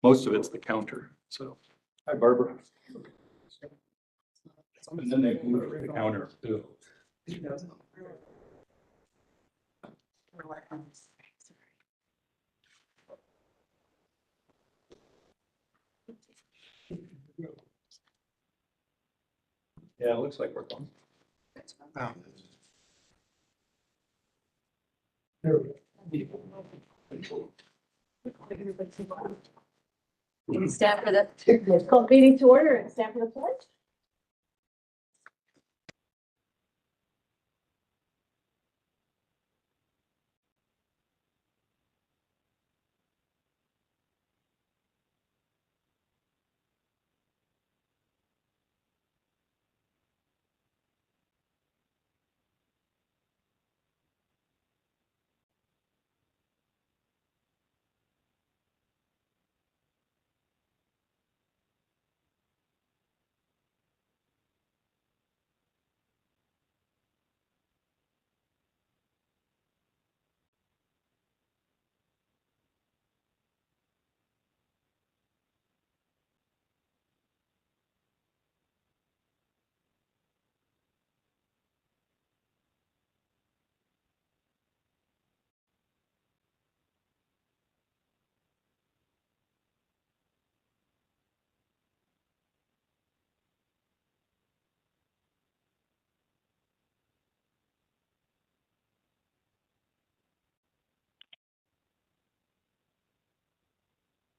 Most of it's the counter, so. Hi, Barbara. And then they move the counter too. Yeah, it looks like we're done. Stand for the, call meeting to order and stand for the pledge.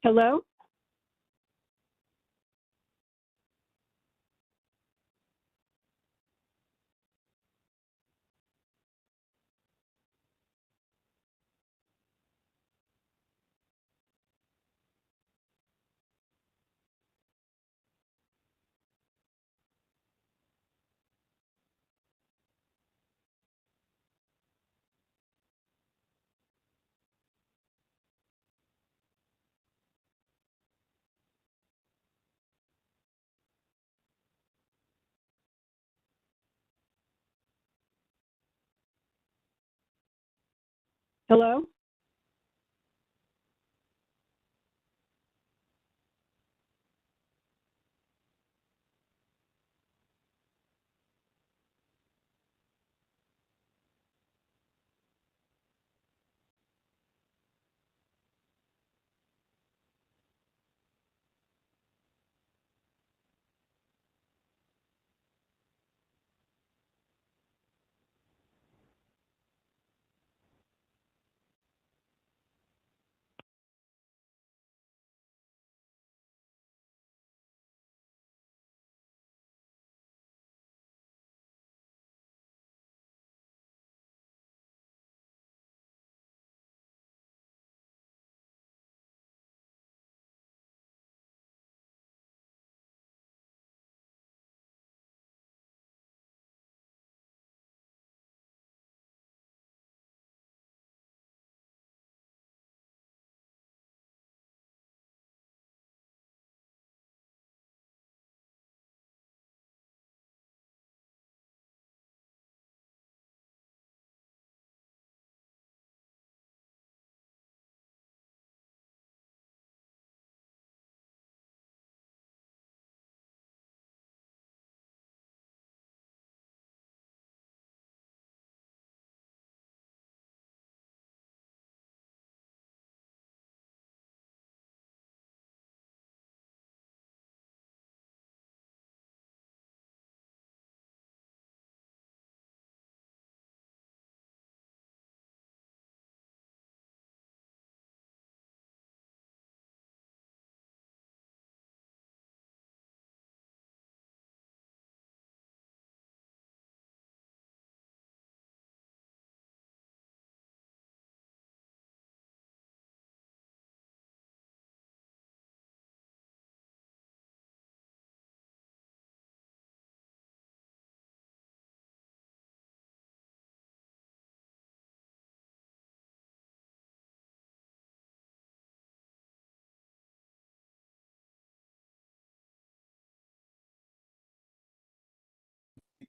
Hello? Hello?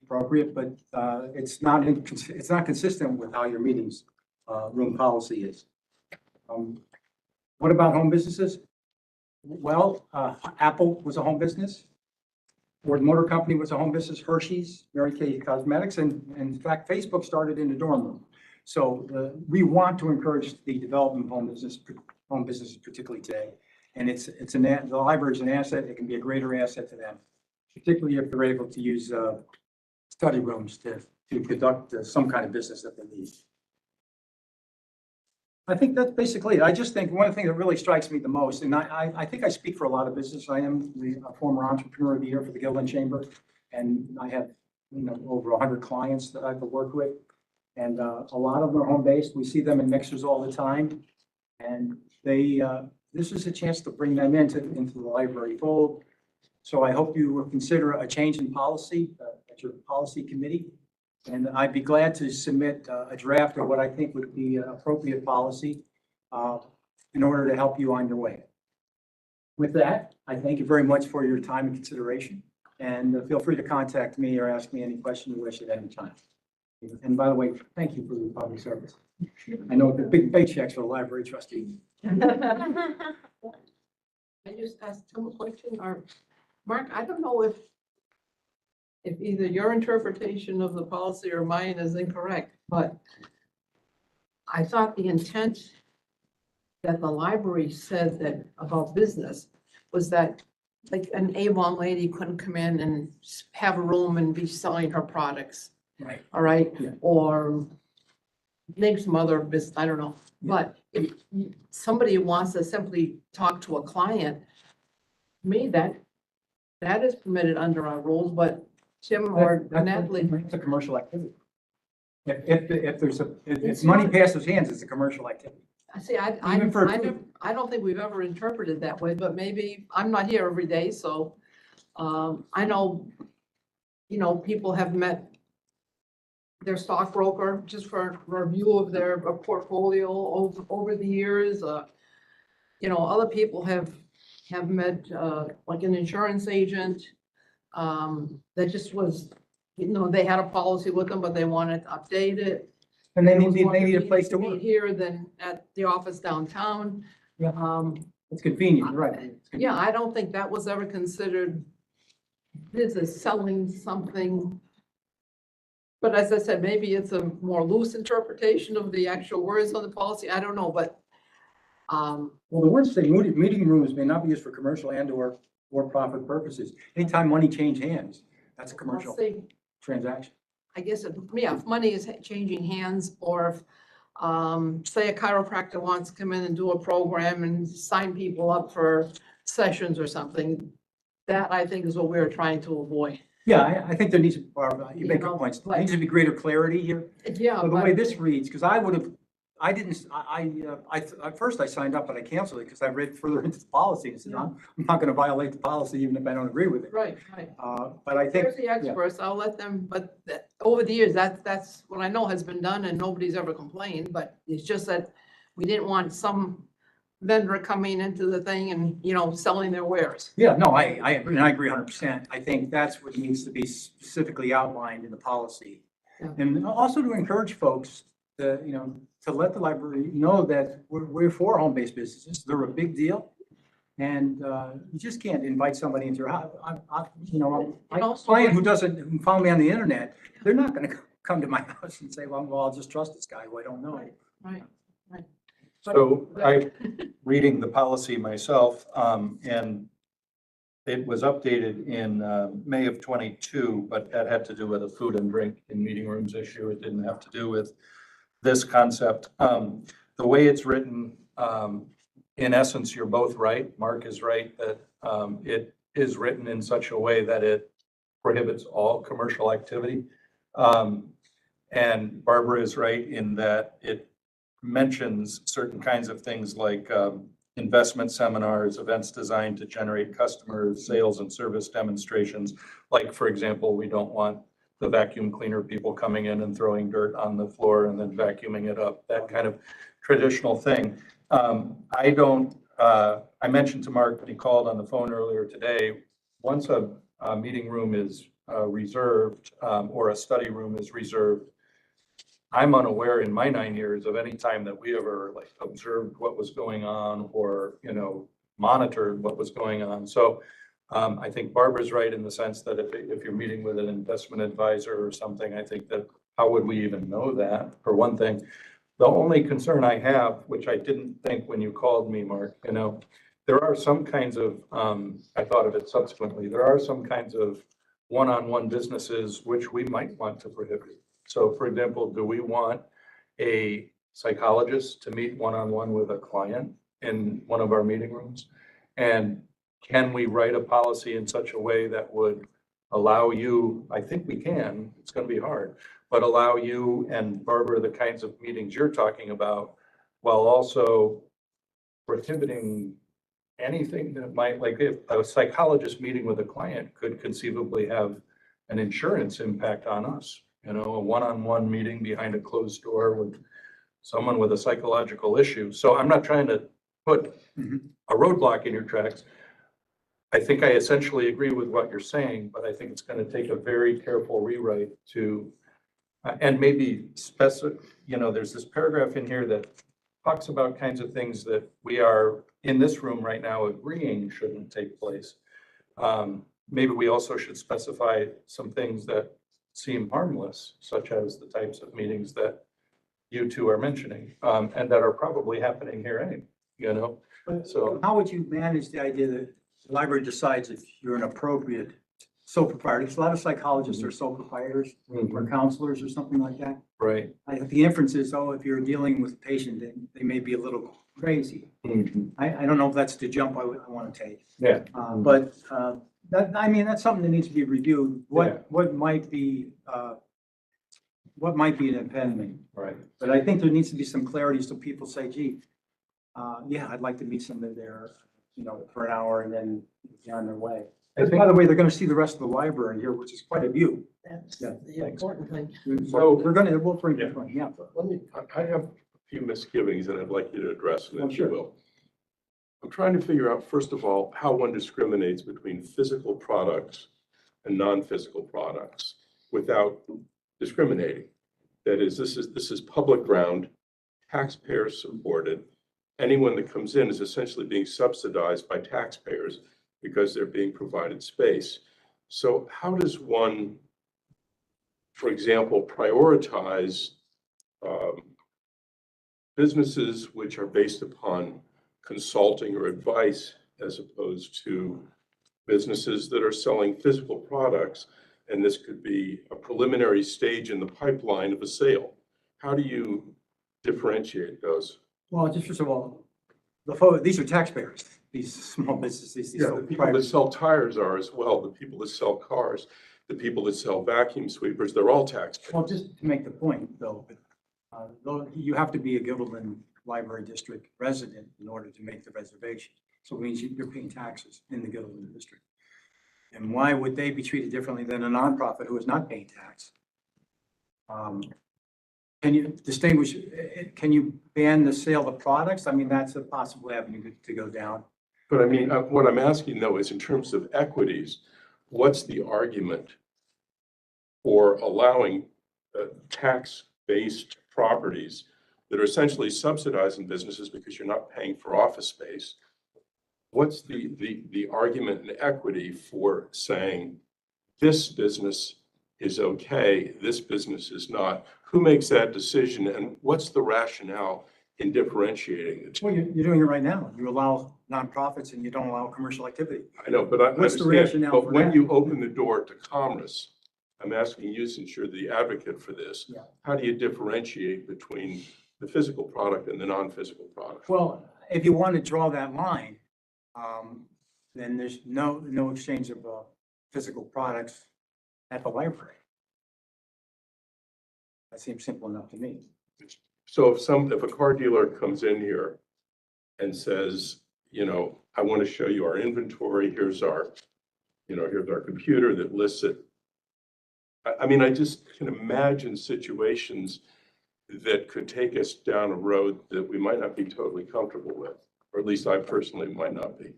Appropriate, but it's not consistent with how your meetings room policy is. What about home businesses? Well, Apple was a home business. Ford Motor Company was a home business, Hershey's, Mary Kay Cosmetics, and in fact, Facebook started in the dorm room. So we want to encourage the development of home businesses particularly today. And the library is an asset. It can be a greater asset to them, particularly if they're able to use study rooms to conduct some kind of business that they need. I think that's basically it. I just think one of the things that really strikes me the most, and I think I speak for a lot of business. I am the former entrepreneur of the year for the Guilderland Chamber, and I have over 100 clients that I've worked with, and a lot of them are home-based. We see them in mixers all the time, and this is a chance to bring them into the library fold. So I hope you will consider a change in policy at your policy committee. And I'd be glad to submit a draft of what I think would be an appropriate policy in order to help you on your way. With that, I thank you very much for your time and consideration. And feel free to contact me or ask me any question you wish at any time. And by the way, thank you for your public service. I know the big paychecks for the library trustee. I just asked him a question, or Mark, I don't know if either your interpretation of the policy or mine is incorrect, but I thought the intent that the library said that about business was that like an Avon lady couldn't come in and have a room and be selling her products. Right. All right, Yeah. or name some other business, I don't know. But if somebody wants to simply talk to a client, to me, that is permitted under our rules, but Tim or Natalie. It's a commercial activity. If It's money not. passes hands, it's a commercial activity. See, I don't think we've ever interpreted that way, but maybe, I'm not here every day, so, I know, people have met their stockbroker just for a review of their portfolio over the years. Other people have met, like an insurance agent, that just was, they had a policy with them, but they wanted to update it. And they It was need, more they need a convenient place to be work. Here than at the office downtown. Yeah. It's convenient, you're right. It's convenient. Yeah, I don't think that was ever considered business selling something. But as I said, maybe it's a more loose interpretation of the actual words on the policy. I don't know, but Well, the words say meeting rooms may not be used for commercial and or profit purposes. Anytime money change hands, that's a commercial let's see, transaction. I guess, if money is changing hands, or if, say a chiropractor wants to come in and do a program and sign people up for sessions or something, that I think is what we're trying to avoid. Yeah, I think there needs, Barbara, you make good points. There needs to be greater clarity here. Yeah. So the way this reads, because at first I signed up, but I canceled it because I read further into the policy and said, I'm not going to violate the policy even if I don't agree with it. Right. But I think, There's the experts, I'll let them, but over the years, that's what I know has been done and nobody's ever complained, but it's just that we didn't want some vendor coming into the thing and, selling their wares. yeah, no, I agree 100%. I think that's what needs to be specifically outlined in the policy. Yeah. And also to encourage folks to, to let the library know that we're for home-based businesses. They're a big deal. And you just can't invite somebody into your house. A client who found me on the internet, they're not going to come to my house and say, well, I'll just trust this guy who I don't know. Right. So reading the policy myself, and it was updated in May of '22, but that had to do with a food and drink in meeting rooms issue. It didn't have to do with this concept. The way it's written, in essence, you're both right. Mark is right that it is written in such a way that it prohibits all commercial activity. And Barbara is right in that it mentions certain kinds of things like investment seminars, events designed to generate customers, sales and service demonstrations. Like, for example, we don't want the vacuum cleaner people coming in and throwing dirt on the floor and then vacuuming it up, that kind of traditional thing. I mentioned to Mark when he called on the phone earlier today, once a meeting room is reserved or a study room is reserved, I'm unaware in my 9 years of any time that we ever observed what was going on or, monitored what was going on. So I think Barbara's right in the sense that if you're meeting with an investment advisor or something, I think that how would we even know that, for one thing? The only concern I have, which I didn't think when you called me, Mark, there are some kinds of, I thought of it subsequently, there are some kinds of one-on-one businesses which we might want to prohibit. So for example, do we want a psychologist to meet one-on-one with a client in one of our meeting rooms? And can we write a policy in such a way that would allow you, I think we can, it's going to be hard, but allow you and Barbara the kinds of meetings you're talking about, while also prohibiting anything that might, like if a psychologist meeting with a client could conceivably have an insurance impact on us, a one-on-one meeting behind a closed door with someone with a psychological issue. So I'm not trying to put a roadblock in your tracks. I think I essentially agree with what you're saying, but I think it's going to take a very careful rewrite to, and maybe specific, there's this paragraph in here that talks about kinds of things that we are in this room right now agreeing shouldn't take place. Maybe we also should specify some things that seem harmless, such as the types of meetings that you two are mentioning, and that are probably happening here anyway, So How would you manage the idea that the library decides if you're an appropriate sole proprietor? Because a lot of psychologists are sole proprietors or counselors or something like that. right. The inference is, if you're dealing with a patient, then they may be a little crazy. I don't know if that's the jump I want to take. Yeah. But that's something that needs to be reviewed. What might be an impediment? Right. But I think there needs to be some clarity so people say, gee, I'd like to meet somebody there, for an hour and then be on their way. And by the way, they're going to see the rest of the library here, which is quite a view. That's Yeah, the important thing. So we'll bring this one, yeah. I have a few misgivings that I'd like you to address, Oh, if you sure. will. I'm trying to figure out, first of all, how one discriminates between physical products and non-physical products without discriminating. That is, this is public ground, taxpayer supported. Anyone that comes in is essentially being subsidized by taxpayers because they're being provided space. So how does one, for example, prioritize businesses which are based upon consulting or advice as opposed to businesses that are selling physical products? And this could be a preliminary stage in the pipeline of a sale. How do you differentiate those? Well, just first of all, these are taxpayers, these small businesses. These Yeah, the people that sell tires are as well, the people that sell cars, the people that sell vacuum sweepers, they're all taxpayers. Well, just to make the point, though, you have to be a Guilderland Library District resident in order to make the reservation. So it means you're paying taxes in the Guilderland District. And why would they be treated differently than a nonprofit who is not paying tax? Can you distinguish, can you ban the sale of products? I mean, that's a possible avenue to go down. But I mean, what I'm asking though is in terms of equities, what's the argument for allowing tax-based properties that are essentially subsidizing businesses because you're not paying for office space? What's the argument in equity for saying this business is okay, this business is not? Who makes that decision, and what's the rationale in differentiating the two? Well, you're doing it right now. You allow nonprofits and you don't allow commercial activity. I know, but I What's the understand, rationale but for when that? you open the door to commerce, I'm asking you, since you're the advocate for this, Yeah. how do you differentiate between the physical product and the non-physical product? Well, if you want to draw that line, then there's no exchange of physical products at the library. That seems simple enough to me. So if a car dealer comes in here and says, I want to show you our inventory, here's our computer that lists it. I mean, I just can imagine situations that could take us down a road that we might not be totally comfortable with, or at least I personally might not be.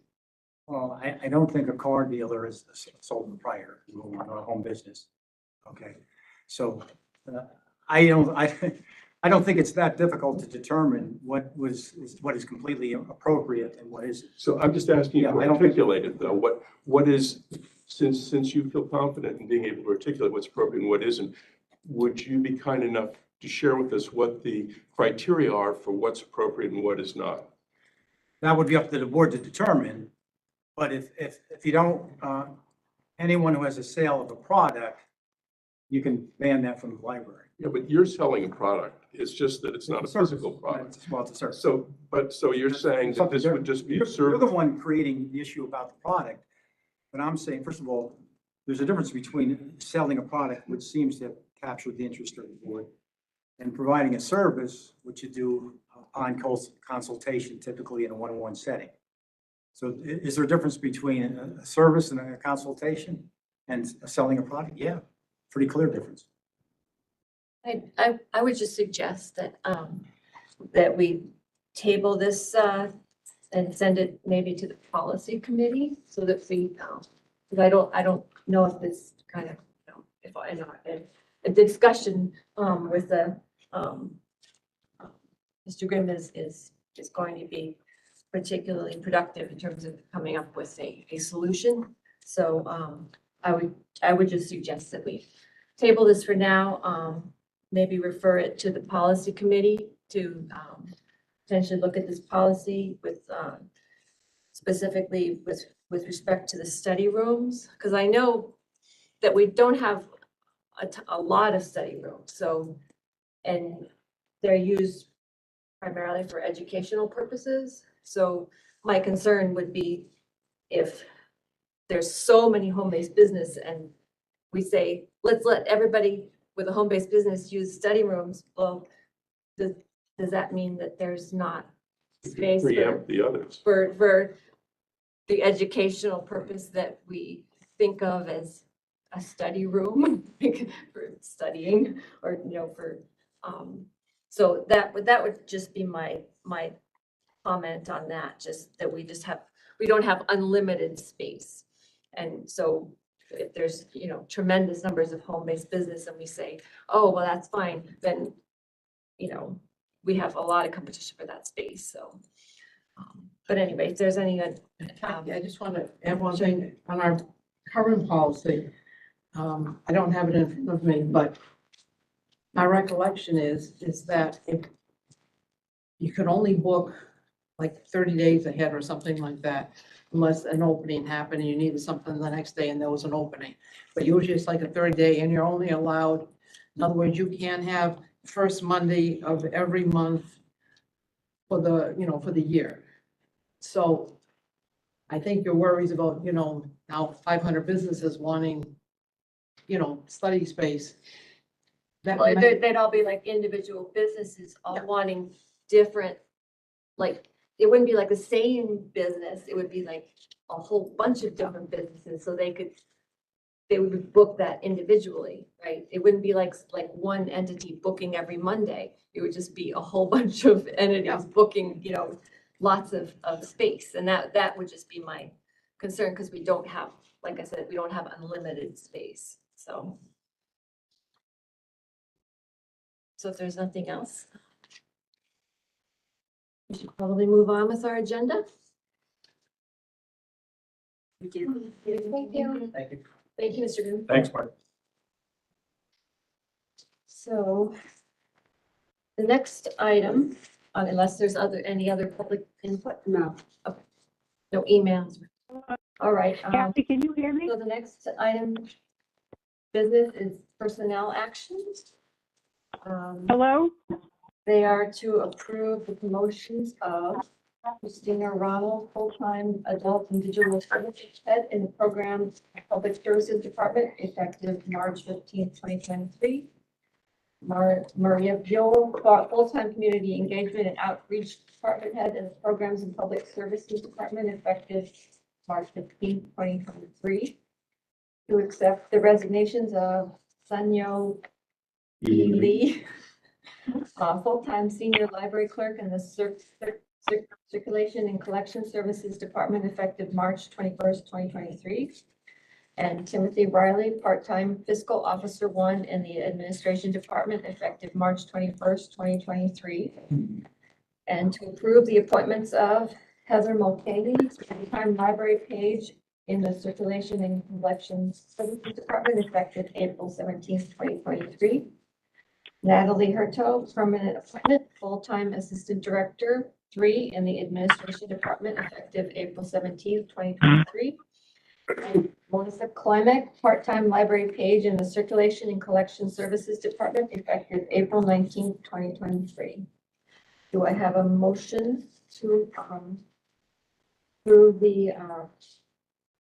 Well, I don't think a car dealer is a sole proprietor, or a home business. Okay, so I I don't think it's that difficult to determine what is completely appropriate and what isn't. So I'm just asking you Yeah, to I don't think- articulate it though. What is, since you feel confident in being able to articulate what's appropriate and what isn't, would you be kind enough to share with us what the criteria are for what's appropriate and what is not? That would be up to the board to determine. But if you don't, anyone who has a sale of a product, you can ban that from the library. Yeah, but you're selling a product. It's just that it's not a It's a service. physical product. Well, it's a service. So you're saying that this would just be a You're the service? one creating the issue about the product. But I'm saying, first of all, there's a difference between selling a product, which seems to have captured the interest of the board, and providing a service, which you do on consultation, typically in a one-on-one setting. So is there a difference between a service and a consultation and selling a product? Yeah, pretty clear difference. I would just suggest that, that we table this, and send it maybe to the policy committee so that we, because I don't know if this kind of, if I know, a discussion, with the, Mr. Grimm is going to be particularly productive in terms of coming up with a solution. So, I would just suggest that we table this for now, maybe refer it to the policy committee to, potentially look at this policy with, specifically with respect to the study rooms, because I know that we don't have a lot of study rooms, so, and they're used primarily for educational purposes. So my concern would be if there's so many home-based business and we say, let's let everybody with a home-based business use study rooms, well, does that mean that there's not space Preempt the others. for the educational purpose that we think of as a study room for studying, or, for, so that would just be my comment on that, just that we don't have unlimited space. And so if there's, tremendous numbers of home-based business and we say, oh, well, that's fine, then, we have a lot of competition for that space, so. But anyway, if there's any, I just want to add one thing on our current policy. I don't have it in front of me, but my recollection is that if you could only book like 30 days ahead or something like that, unless an opening happened and you needed something the next day and there was an opening. But usually it's like a 30-day and you're only allowed, in other words, you can't have first Monday of every month for the year. So I think your worries about, now 500 businesses wanting, study space. That well, might- they'd all be like individual businesses, all wanting different, like, it wouldn't be like the same business, it would be like a whole bunch of different businesses, so they would book that individually, right? It wouldn't be like one entity booking every Monday. It would just be a whole bunch of entities booking, lots of space. And that would just be my concern, because we don't have, like I said, we don't have unlimited space, so. So if there's nothing else, we should probably move on with our agenda. Thank you. Thank you. Thank you. Thank you, Mr. Grimm. Thanks, Mark. So the next item, unless there's any other public input? No. Okay. No emails. All right. Kathy, can you hear me? So the next item, business, is personnel actions. Hello? They are to approve the promotions of Christina Ronald, full-time adult and digital services head in the program Public Services Department, effective March 15th, 2023. Maria Buell, full-time community engagement and outreach department head in the programs and public services department, effective March 15th, 2023. To accept the resignations of Sanyo Lee, full-time senior library clerk in the Circulation and Collection Services Department, effective March 21st, 2023. and Timothy Riley, part-time fiscal officer 1 in the administration department, effective March 21st, 2023. And to approve the appointments of Heather Mulcahy, part-time library page in the circulation and collections services department, effective April 17th, 2023. Natalie Hurto, permanent appointment, full-time assistant director 3 in the administration department, effective April 17th, 2023. And Melissa Klimek, part-time library page in the circulation and collection services department, effective April 19th, 2023. Do I have a motion to approve the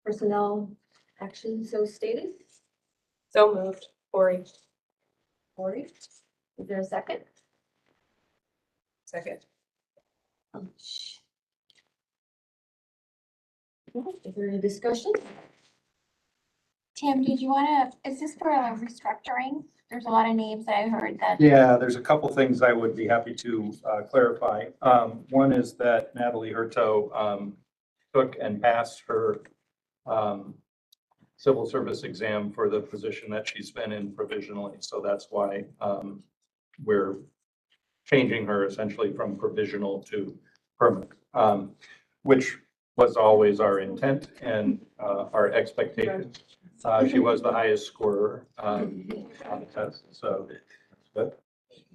personnel action so stated? So moved. Cory. Cory, is there a second? Second. Is there any discussion? Tim, did you want to, is this for a restructuring? There's a lot of names that I heard that. Yeah, there's a couple things I would be happy to clarify. One is that Natalie Hurto took and passed her civil service exam for the position that she's been in provisionally. So that's why we're changing her essentially from provisional to permanent, which was always our intent and our expectation. She was the highest scorer on the test, so that's good.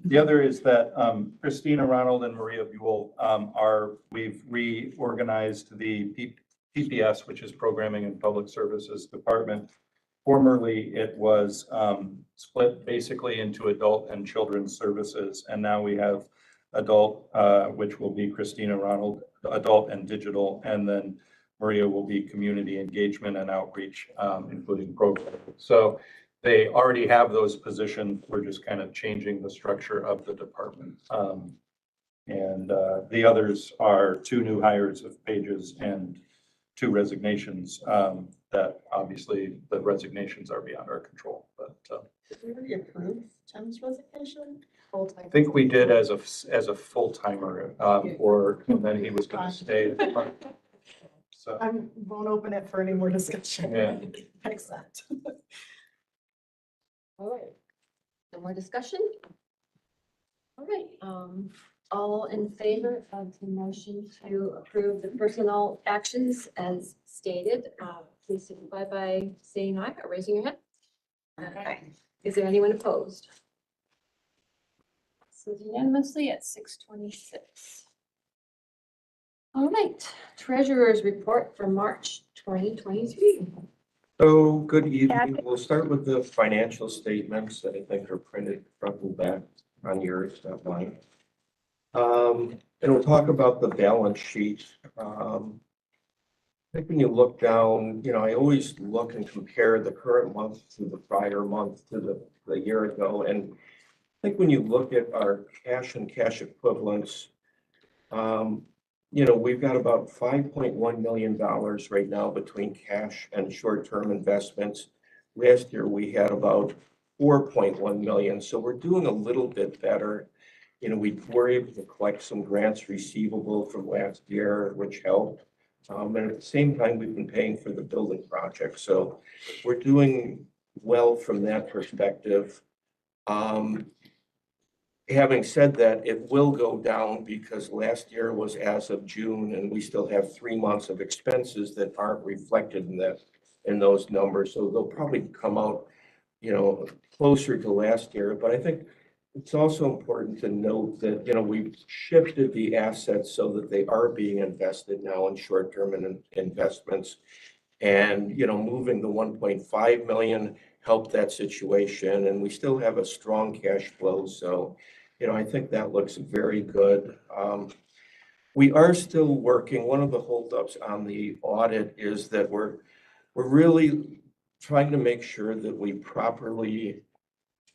The other is that Christina Ronald and Maria Buell we've reorganized the PPS, which is Programming and Public Services Department. Formerly, it was split basically into adult and children's services, and now we have adult, which will be Christina Ronald, adult and digital, and then Maria will be community engagement and outreach, including programming. So they already have those positions. We're just kind of changing the structure of the department. And the others are 2 new hires of pages and 2 resignations that obviously the resignations are beyond our control, but Did we already approve Tim's resignation? I think we did as a full timer, or and then he was going to stay. So, I won't open it for any more discussion. Yeah. Accept. All right, no more discussion? All right, all in favor of the motion to approve the personnel actions as stated, please signify by saying aye or raising your hand. Okay, is there anyone opposed? So unanimously at 6:26. All right, treasurer's report for March 2023. So, good evening. We'll start with the financial statements that I think are printed front and back on yours, not mine. And we'll talk about the balance sheet. I think when you look down, I always look and compare the current month to the prior month to the year ago. And I think when you look at our cash and cash equivalents, we've got about $5.1 million right now between cash and short-term investments. Last year, we had about 4.1 million. So we're doing a little bit better. We were able to collect some grants receivable from last year, which helped. And at the same time, we've been paying for the building project. So we're doing well from that perspective. Having said that, it will go down because last year was as of June, and we still have 3 months of expenses that aren't reflected in those numbers. So they'll probably come out, closer to last year. But I think it's also important to note that, we've shifted the assets so that they are being invested now in short-term investments. And, moving the 1.5 million helped that situation. And we still have a strong cash flow. So, I think that looks very good. We are still working. One of the holdups on the audit is that we're really trying to make sure that we properly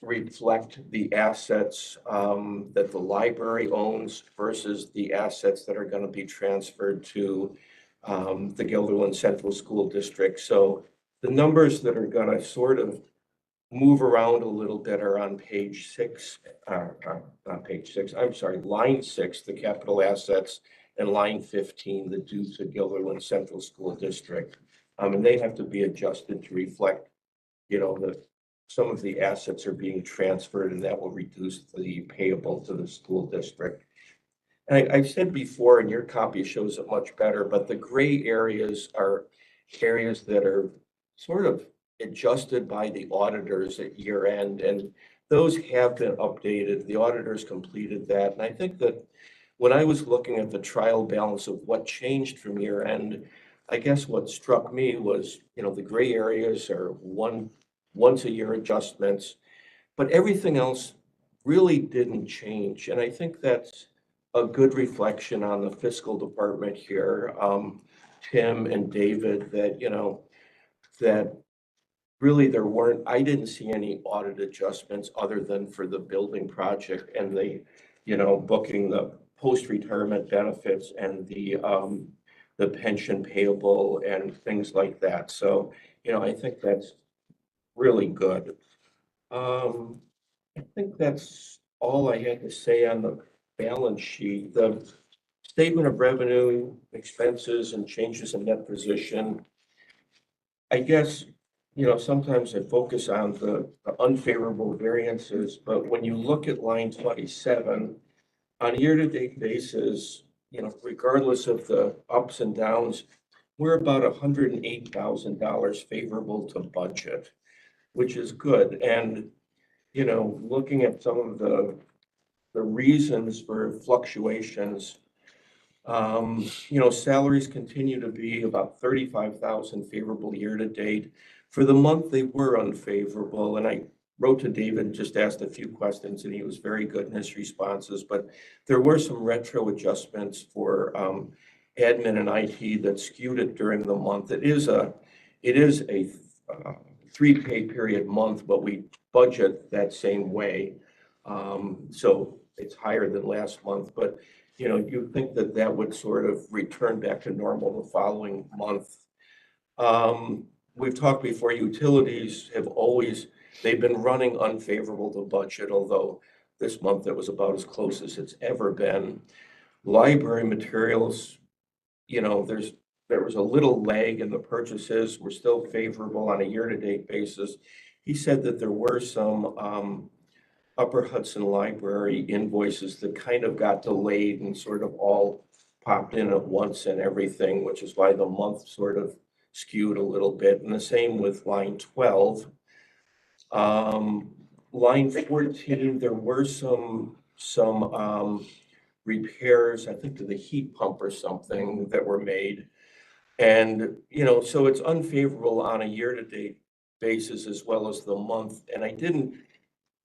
reflect the assets that the library owns versus the assets that are going to be transferred to the Guilderland Central School District. So the numbers that are going to sort of move around a little bit are on page 6, not page 6, I'm sorry, line 6, the capital assets, and line 15, the due to Guilderland Central School District. And they have to be adjusted to reflect, that some of the assets are being transferred and that will reduce the payable to the school district. And I've said before, and your copy shows it much better, but the gray areas are areas that are sort of adjusted by the auditors at year end, and those have been updated. The auditors completed that. And I think that when I was looking at the trial balance of what changed from year end, I guess what struck me was, the gray areas are once a year adjustments, but everything else really didn't change. And I think that's a good reflection on the fiscal department here, Tim and David, that really I didn't see any audit adjustments other than for the building project and booking the post-retirement benefits and the pension payable and things like that. So, I think that's really good. I think that's all I had to say on the balance sheet. The statement of revenue, expenses, and changes in net position. I guess, sometimes I focus on the unfavorable variances, but when you look at line 27, on a year-to-date basis, regardless of the ups and downs, we're about $108,000 favorable to budget, which is good. And, looking at some of the reasons for fluctuations, salaries continue to be about 35,000 favorable year to date. For the month, they were unfavorable, and I wrote to David, just asked a few questions, and he was very good in his responses. But there were some retro adjustments for admin and IT that skewed it during the month. It is a 3-pay period month, but we budget that same way. So it's higher than last month, but you think that would sort of return back to normal the following month. We've talked before, utilities they've been running unfavorable to budget, although this month it was about as close as it's ever been. Library materials, there was a little lag in the purchases. We're still favorable on a year-to-date basis. He said that there were some Upper Hudson Library invoices that kind of got delayed and sort of all popped in at once and everything, which is why the month sort of skewed a little bit. And the same with line 12. Line 14, there were some repairs, I think to the heat pump or something, that were made. And, so it's unfavorable on a year-to-date basis as well as the month. And I didn't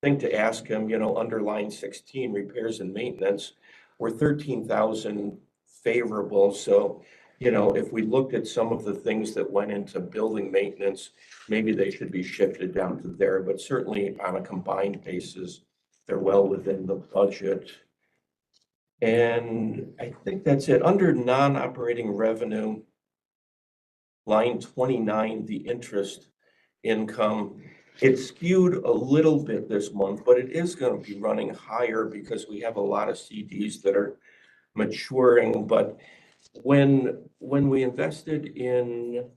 think to ask him, under line 16, repairs and maintenance, were 13,000 favorable. So, if we looked at some of the things that went into building maintenance, maybe they should be shifted down to there, but certainly on a combined basis, they're well within the budget. And I think that's it. Under non-operating revenue, line 29, the interest income, it skewed a little bit this month, but it is going to be running higher because we have a lot of CDs that are maturing. But when we invested in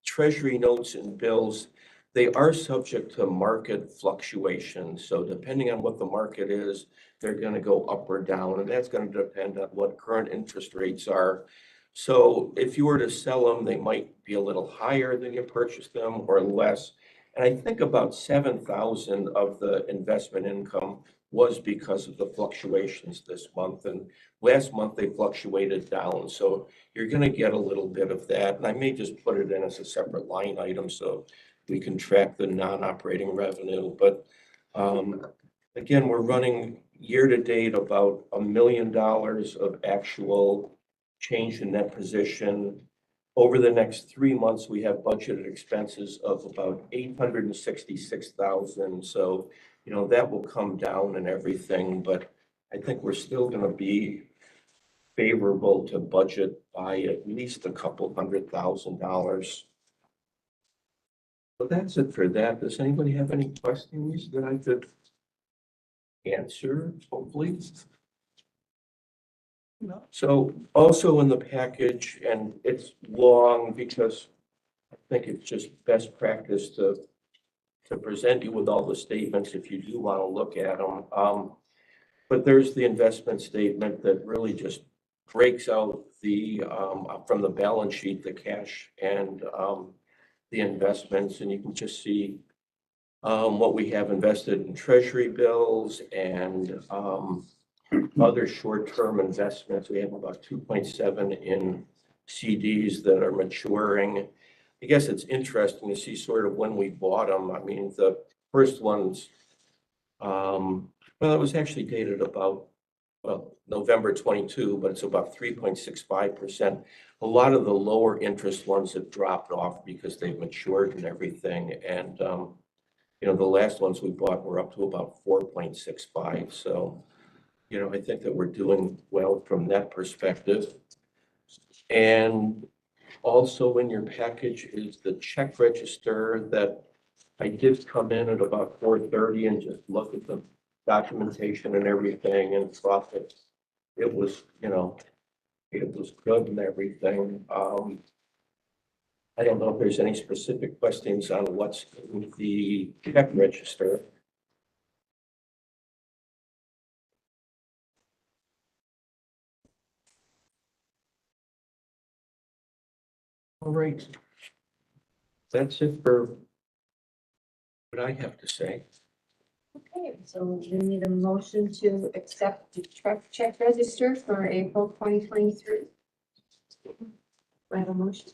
treasury notes and bills, they are subject to market fluctuations. So depending on what the market is, they're going to go up or down, and that's going to depend on what current interest rates are. So if you were to sell them, they might be a little higher than you purchased them or less. And I think about 7,000 of the investment income was because of the fluctuations this month. And last month they fluctuated down. So you're going to get a little bit of that. And I may just put it in as a separate line item so we can track the non-operating revenue. But again, we're running year to date about $1 million of actual change in net position. Over the next 3 months, we have budgeted expenses of about 866,000. So, that will come down and everything, but I think we're still going to be favorable to budget by at least a couple $100,000. So that's it for that. Does anybody have any questions that I could answer, hopefully? No. So also in the package, and it's long because think it's just best practice to present you with all the statements if you do want to look at them. But there's the investment statement that really just breaks out the, from the balance sheet, the cash and the investments, and you can just see what we have invested in treasury bills and other short-term investments. We have about 2.7 in CDs that are maturing. I guess it's interesting to see sort of when we bought them. I mean, the first ones, well, it was actually dated about, well, November 22, but it's about 3.65%. A lot of the lower interest ones have dropped off because they've matured and everything. And, you know, the last ones we bought were up to about 4.65. So, you know, I think that we're doing well from that perspective. And also in your package is the check register that I did come in at about 4:30 and just look at the documentation and everything and thought that it was, you know, it was good and everything. I don't know if there's any specific questions on what's in the check register. All right. That's it for what I have to say. Okay, so we need a motion to accept the check register for April 2023. Do I have a motion?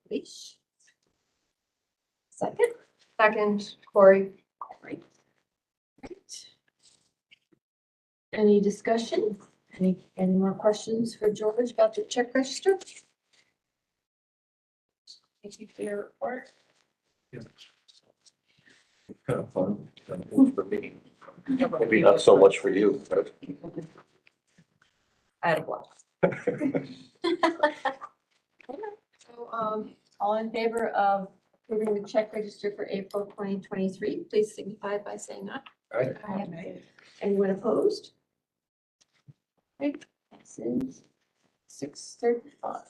Please. Second? Second, Corey. Right. Any discussion? Any more questions for George about the check register? Thank you for your report. Kind of fun for me. Maybe not so much for you, but. I had a blast. So, all in favor of approving the check register for April 2023, please signify by saying aye. Aye. Anyone opposed? Okay, passes 6:35.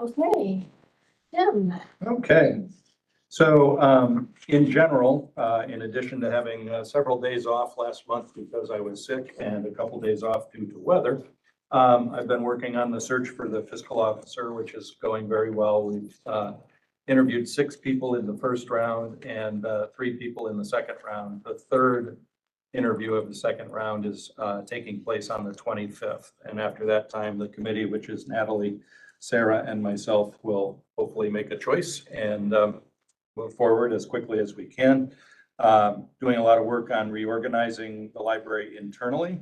Okay, Tim. Okay. So in general, in addition to having several days off last month because I was sick and a couple days off due to weather, I've been working on the search for the fiscal officer, which is going very well. We've interviewed 6 people in the first round and 3 people in the second round. The third interview of the second round is taking place on the 25th. And after that time, the committee, which is Natalie, Sarah, and myself, will hopefully make a choice and move forward as quickly as we can. Doing a lot of work on reorganizing the library internally.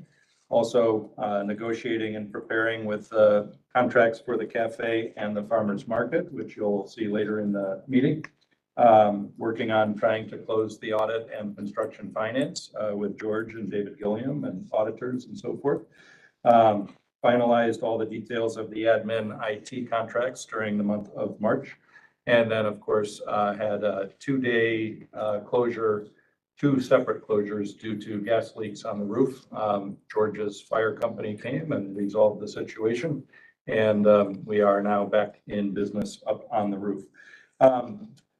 Also negotiating and preparing with contracts for the cafe and the farmer's market, which you'll see later in the meeting. Working on trying to close the audit and construction finance with George and David Gilliam and auditors and so forth. Finalized all the details of the admin IT contracts during the month of March. And then, of course, had a 2-day closure, 2 separate closures due to gas leaks on the roof. George's fire company came and resolved the situation. And we are now back in business up on the roof.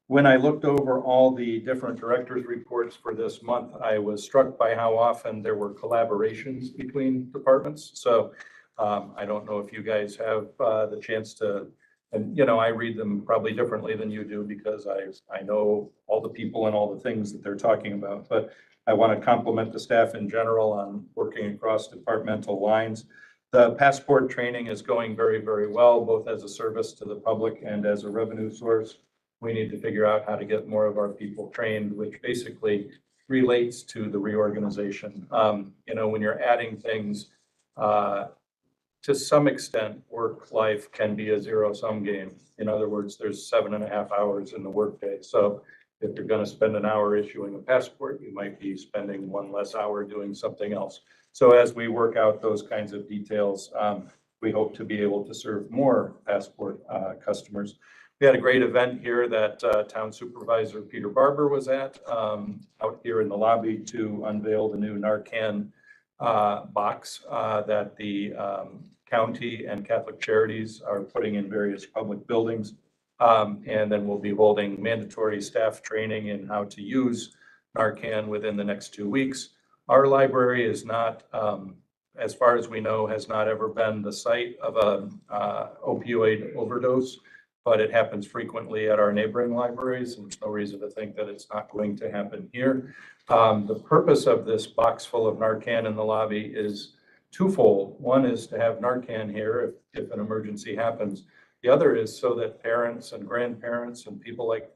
When I looked over all the different directors' reports for this month, I was struck by how often there were collaborations between departments. So I don't know if you guys have the chance to, and you know, I read them probably differently than you do because I know all the people and all the things that they're talking about. But I want to compliment the staff in general on working across departmental lines. The passport training is going very, very well, both as a service to the public and as a revenue source. We need to figure out how to get more of our people trained, which basically relates to the reorganization. You know, when you're adding things, to some extent, work life can be a zero-sum game. In other words, there's 7.5 hours in the workday. So if you're going to spend an hour issuing a passport, you might be spending 1 less hour doing something else. So as we work out those kinds of details, we hope to be able to serve more passport customers. We had a great event here that Town Supervisor Peter Barber was at out here in the lobby to unveil the new Narcan box that the County and Catholic Charities are putting in various public buildings. And then we'll be holding mandatory staff training in how to use Narcan within the next 2 weeks. Our library is not, as far as we know, has not ever been the site of a opioid overdose, but it happens frequently at our neighboring libraries, and there's no reason to think that it's not going to happen here. The purpose of this box full of Narcan in the lobby is twofold. One is to have Narcan here if an emergency happens. The other is so that parents and grandparents and people like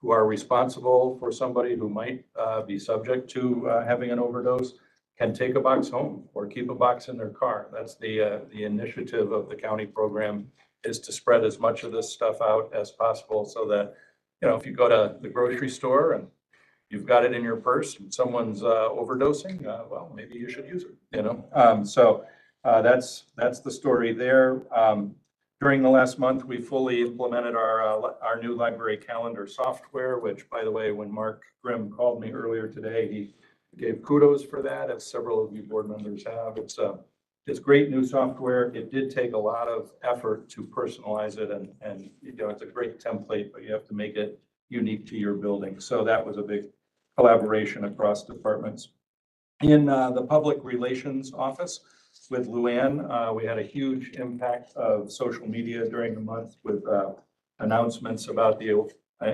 who are responsible for somebody who might be subject to having an overdose can take a box home or keep a box in their car. That's the initiative of the county program, is to spread as much of this stuff out as possible so that, you know, if you go to the grocery store and you've got it in your purse and someone's overdosing, well, maybe you should use it, you know? So that's the story there. During the last month, we fully implemented our new library calendar software, which, by the way, when Mark Grimm called me earlier today, he gave kudos for that, as several of you board members have. It's great new software. It did take a lot of effort to personalize it, and you know, it's a great template, but you have to make it unique to your building. So that was a big collaboration across departments. In the public relations office with Luann, we had a huge impact of social media during the month with announcements about the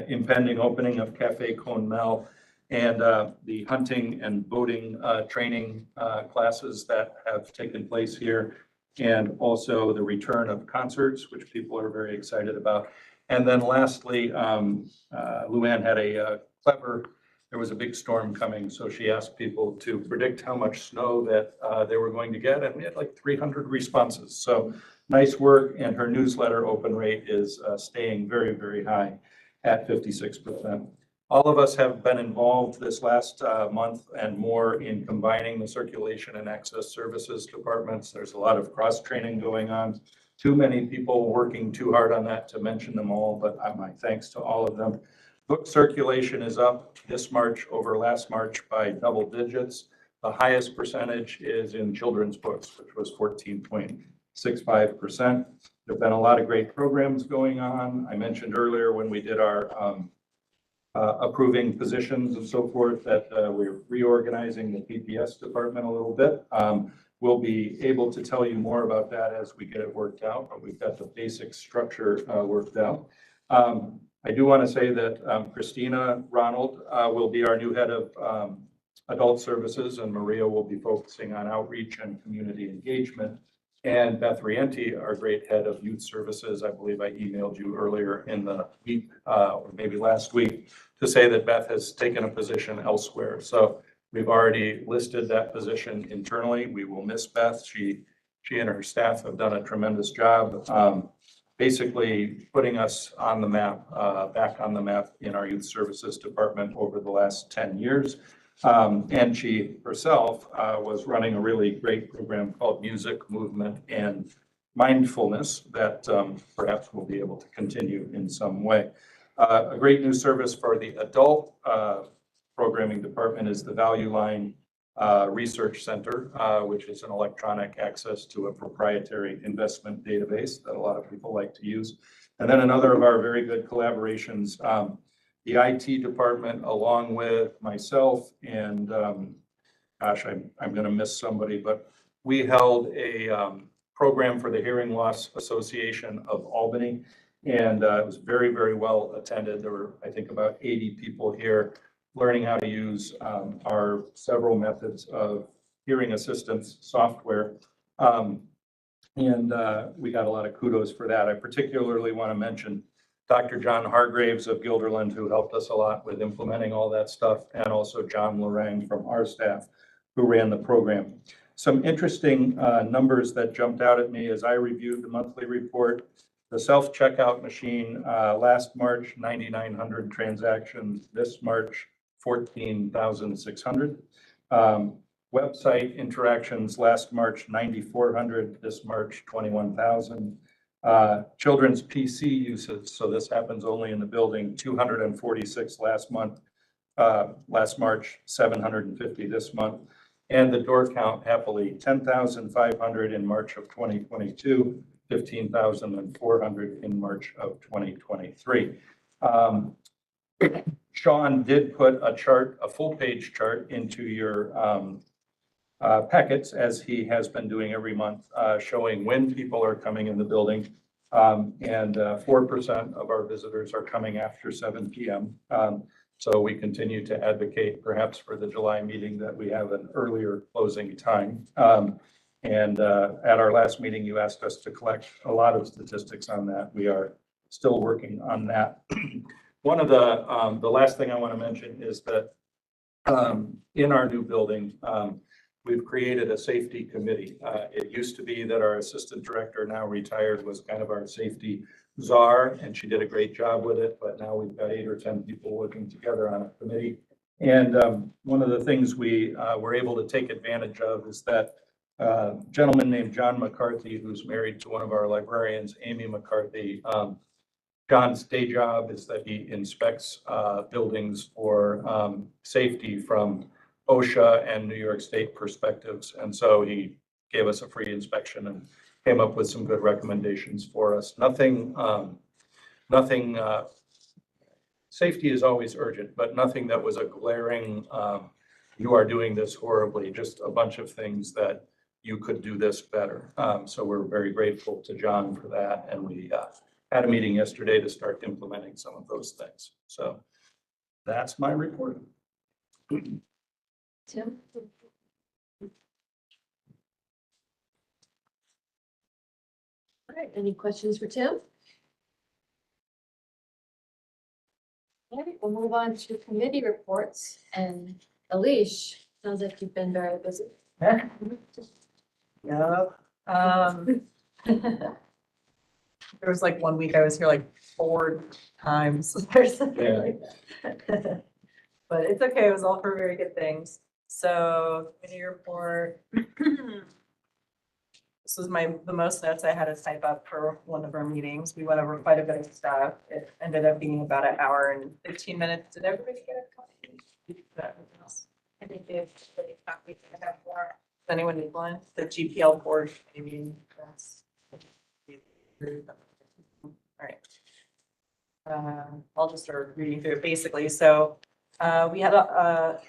impending opening of Cafe Conmel and the hunting and boating training classes that have taken place here, and also the return of concerts, which people are very excited about. And then lastly, Luann had there was a big storm coming, so she asked people to predict how much snow that they were going to get, and we had like 300 responses. So nice work, and her newsletter open rate is staying very, very high at 56%. All of us have been involved this last month and more in combining the circulation and access services departments. There's a lot of cross-training going on. Too many people working too hard on that to mention them all, but my thanks to all of them. Book circulation is up this March over last March by double digits. The highest percentage is in children's books, which was 14.65%. There have been a lot of great programs going on. I mentioned earlier when we did our approving positions and so forth that we're reorganizing the PPS department a little bit. We'll be able to tell you more about that as we get it worked out, but we've got the basic structure worked out. I do want to say that Christina Ronald will be our new head of adult services, and Maria will be focusing on outreach and community engagement. And Beth Rienti, our great head of youth services, I believe I emailed you earlier in the week, or maybe last week, to say that Beth has taken a position elsewhere. So we've already listed that position internally. We will miss Beth. She and her staff have done a tremendous job, basically putting us on the map, back on the map in our youth services department over the last 10 years. And she herself was running a really great program called Music, Movement, and Mindfulness that perhaps we'll be able to continue in some way. A great new service for the adult programming department is the Value Line Research Center, which is an electronic access to a proprietary investment database that a lot of people like to use. And then another of our very good collaborations, the IT department, along with myself and, gosh, I'm going to miss somebody, but we held a program for the Hearing Loss Association of Albany, and it was very, very well attended. There were, I think, about 80 people here learning how to use our several methods of hearing assistance software. And we got a lot of kudos for that. I particularly want to mention Dr. John Hargraves of Guilderland, who helped us a lot with implementing all that stuff, and also John Lorang from our staff, who ran the program. Some interesting numbers that jumped out at me as I reviewed the monthly report. The self-checkout machine last March, 9,900 transactions. This March, 14,600. Website interactions last March, 9,400. This March, 21,000. Children's PC usage, so this happens only in the building, 246 last month. Last March, 750 this month. And the door count happily, 10,500 in March of 2022, 15,400 in March of 2023. Sean did put a chart, a full-page chart into your packets, as he has been doing every month, showing when people are coming in the building. And 4% of our visitors are coming after 7 p.m. So we continue to advocate perhaps for the July meeting that we have an earlier closing time. And at our last meeting, you asked us to collect a lot of statistics on that. We are still working on that. One of the last thing I want to mention is that in our new building, we've created a safety committee. It used to be that our assistant director, now retired, was kind of our safety czar, and she did a great job with it, but now we've got 8 or 10 people working together on a committee. And one of the things we were able to take advantage of is that gentleman named John McCarthy, who's married to one of our librarians, Amy McCarthy. John's day job is that he inspects buildings for safety from OSHA and New York State perspectives. And so he gave us a free inspection and came up with some good recommendations for us. Nothing, safety is always urgent, but nothing that was a glaring, you are doing this horribly, just a bunch of things that you could do this better. So we're very grateful to John for that. And we had a meeting yesterday to start implementing some of those things. So that's my report. Tim? All right, any questions for Tim? All right, we'll move on to committee reports, and Alish, sounds like you've been very busy. Yeah. There was like 1 week I was here like 4 times or something like that. But it's okay. It was all for very good things. So committee report. This was the most notes I had to type up for one of our meetings. We went over quite a bit of stuff. It ended up being about 1 hour and 15 minutes. Did everybody get a copy? I think they have copies. I have more. Does anyone need one? The GPL board, I mean, that's. All right. I'll just start reading through it basically. So we had a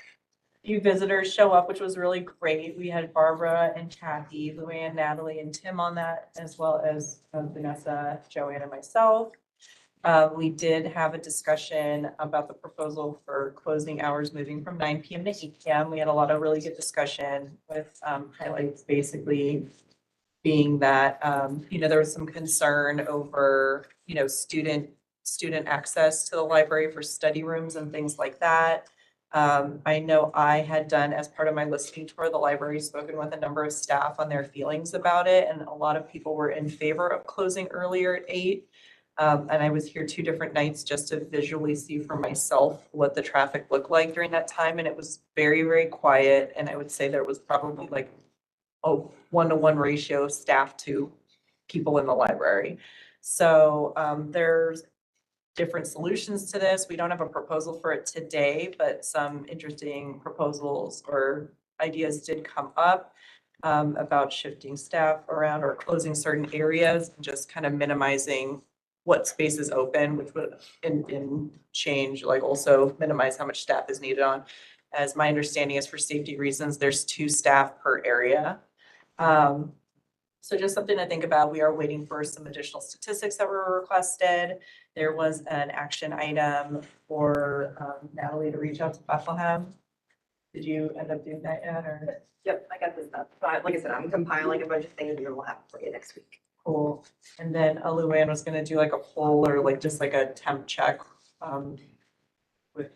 few visitors show up, which was really great. We had Barbara and Kathy, Luann, Natalie, and Tim on that, as well as Vanessa, Joanne, and myself. We did have a discussion about the proposal for closing hours moving from 9 p.m. to 8 p.m. We had a lot of really good discussion with highlights basically being that, there was some concern over, student access to the library for study rooms and things like that. I know I had done, as part of my listening tour of the library, spoken with a number of staff on their feelings about it, and a lot of people were in favor of closing earlier at 8. And I was here 2 different nights just to visually see for myself what the traffic looked like during that time, and it was very, very quiet. And I would say there was probably like a 1-to-1 ratio of staff to people in the library. So there's different solutions to this. We don't have a proposal for it today, but some interesting proposals or ideas did come up about shifting staff around or closing certain areas and just kind of minimizing what space is open, which would in change, like also minimize how much staff is needed on. As my understanding is, for safety reasons, there's 2 staff per area. So just something to think about. We are waiting for some additional statistics that were requested. There was an action item for Natalie to reach out to Bethlehem. Did you end up doing that yet, or? Yep, I got this stuff. But like I said, I'm compiling a bunch of things and then we'll have it for you next week. Cool. And then Luann was gonna do like a poll or like just like a temp check with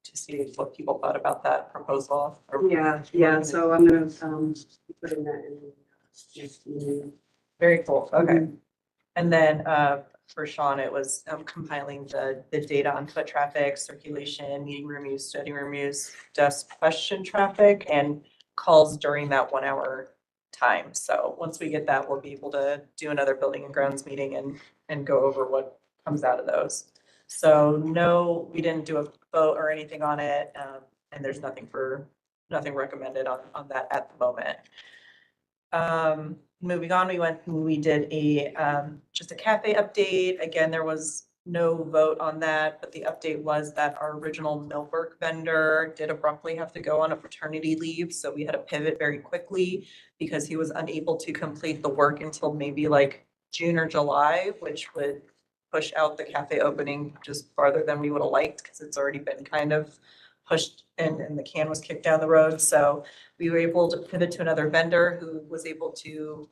to see what people thought about that proposal. Yeah, so I'm gonna be putting that in next meeting. Very cool. Okay. And then for Sean, it was compiling the data on foot traffic, circulation, meeting room use, study room use, desk question traffic, and calls during that 1 hour time. So once we get that, we'll be able to do another building and grounds meeting and go over what comes out of those. So no, we didn't do a vote or anything on it. And there's nothing for nothing recommended on that at the moment. Moving on, we did just a cafe update. Again, there was no vote on that, but the update was that our original millwork vendor did abruptly have to go on a paternity leave. So we had to pivot very quickly because he was unable to complete the work until maybe like June or July, which would push out the cafe opening just farther than we would have liked because it's already been kind of pushed and the can was kicked down the road. So we were able to pivot to another vendor who was able to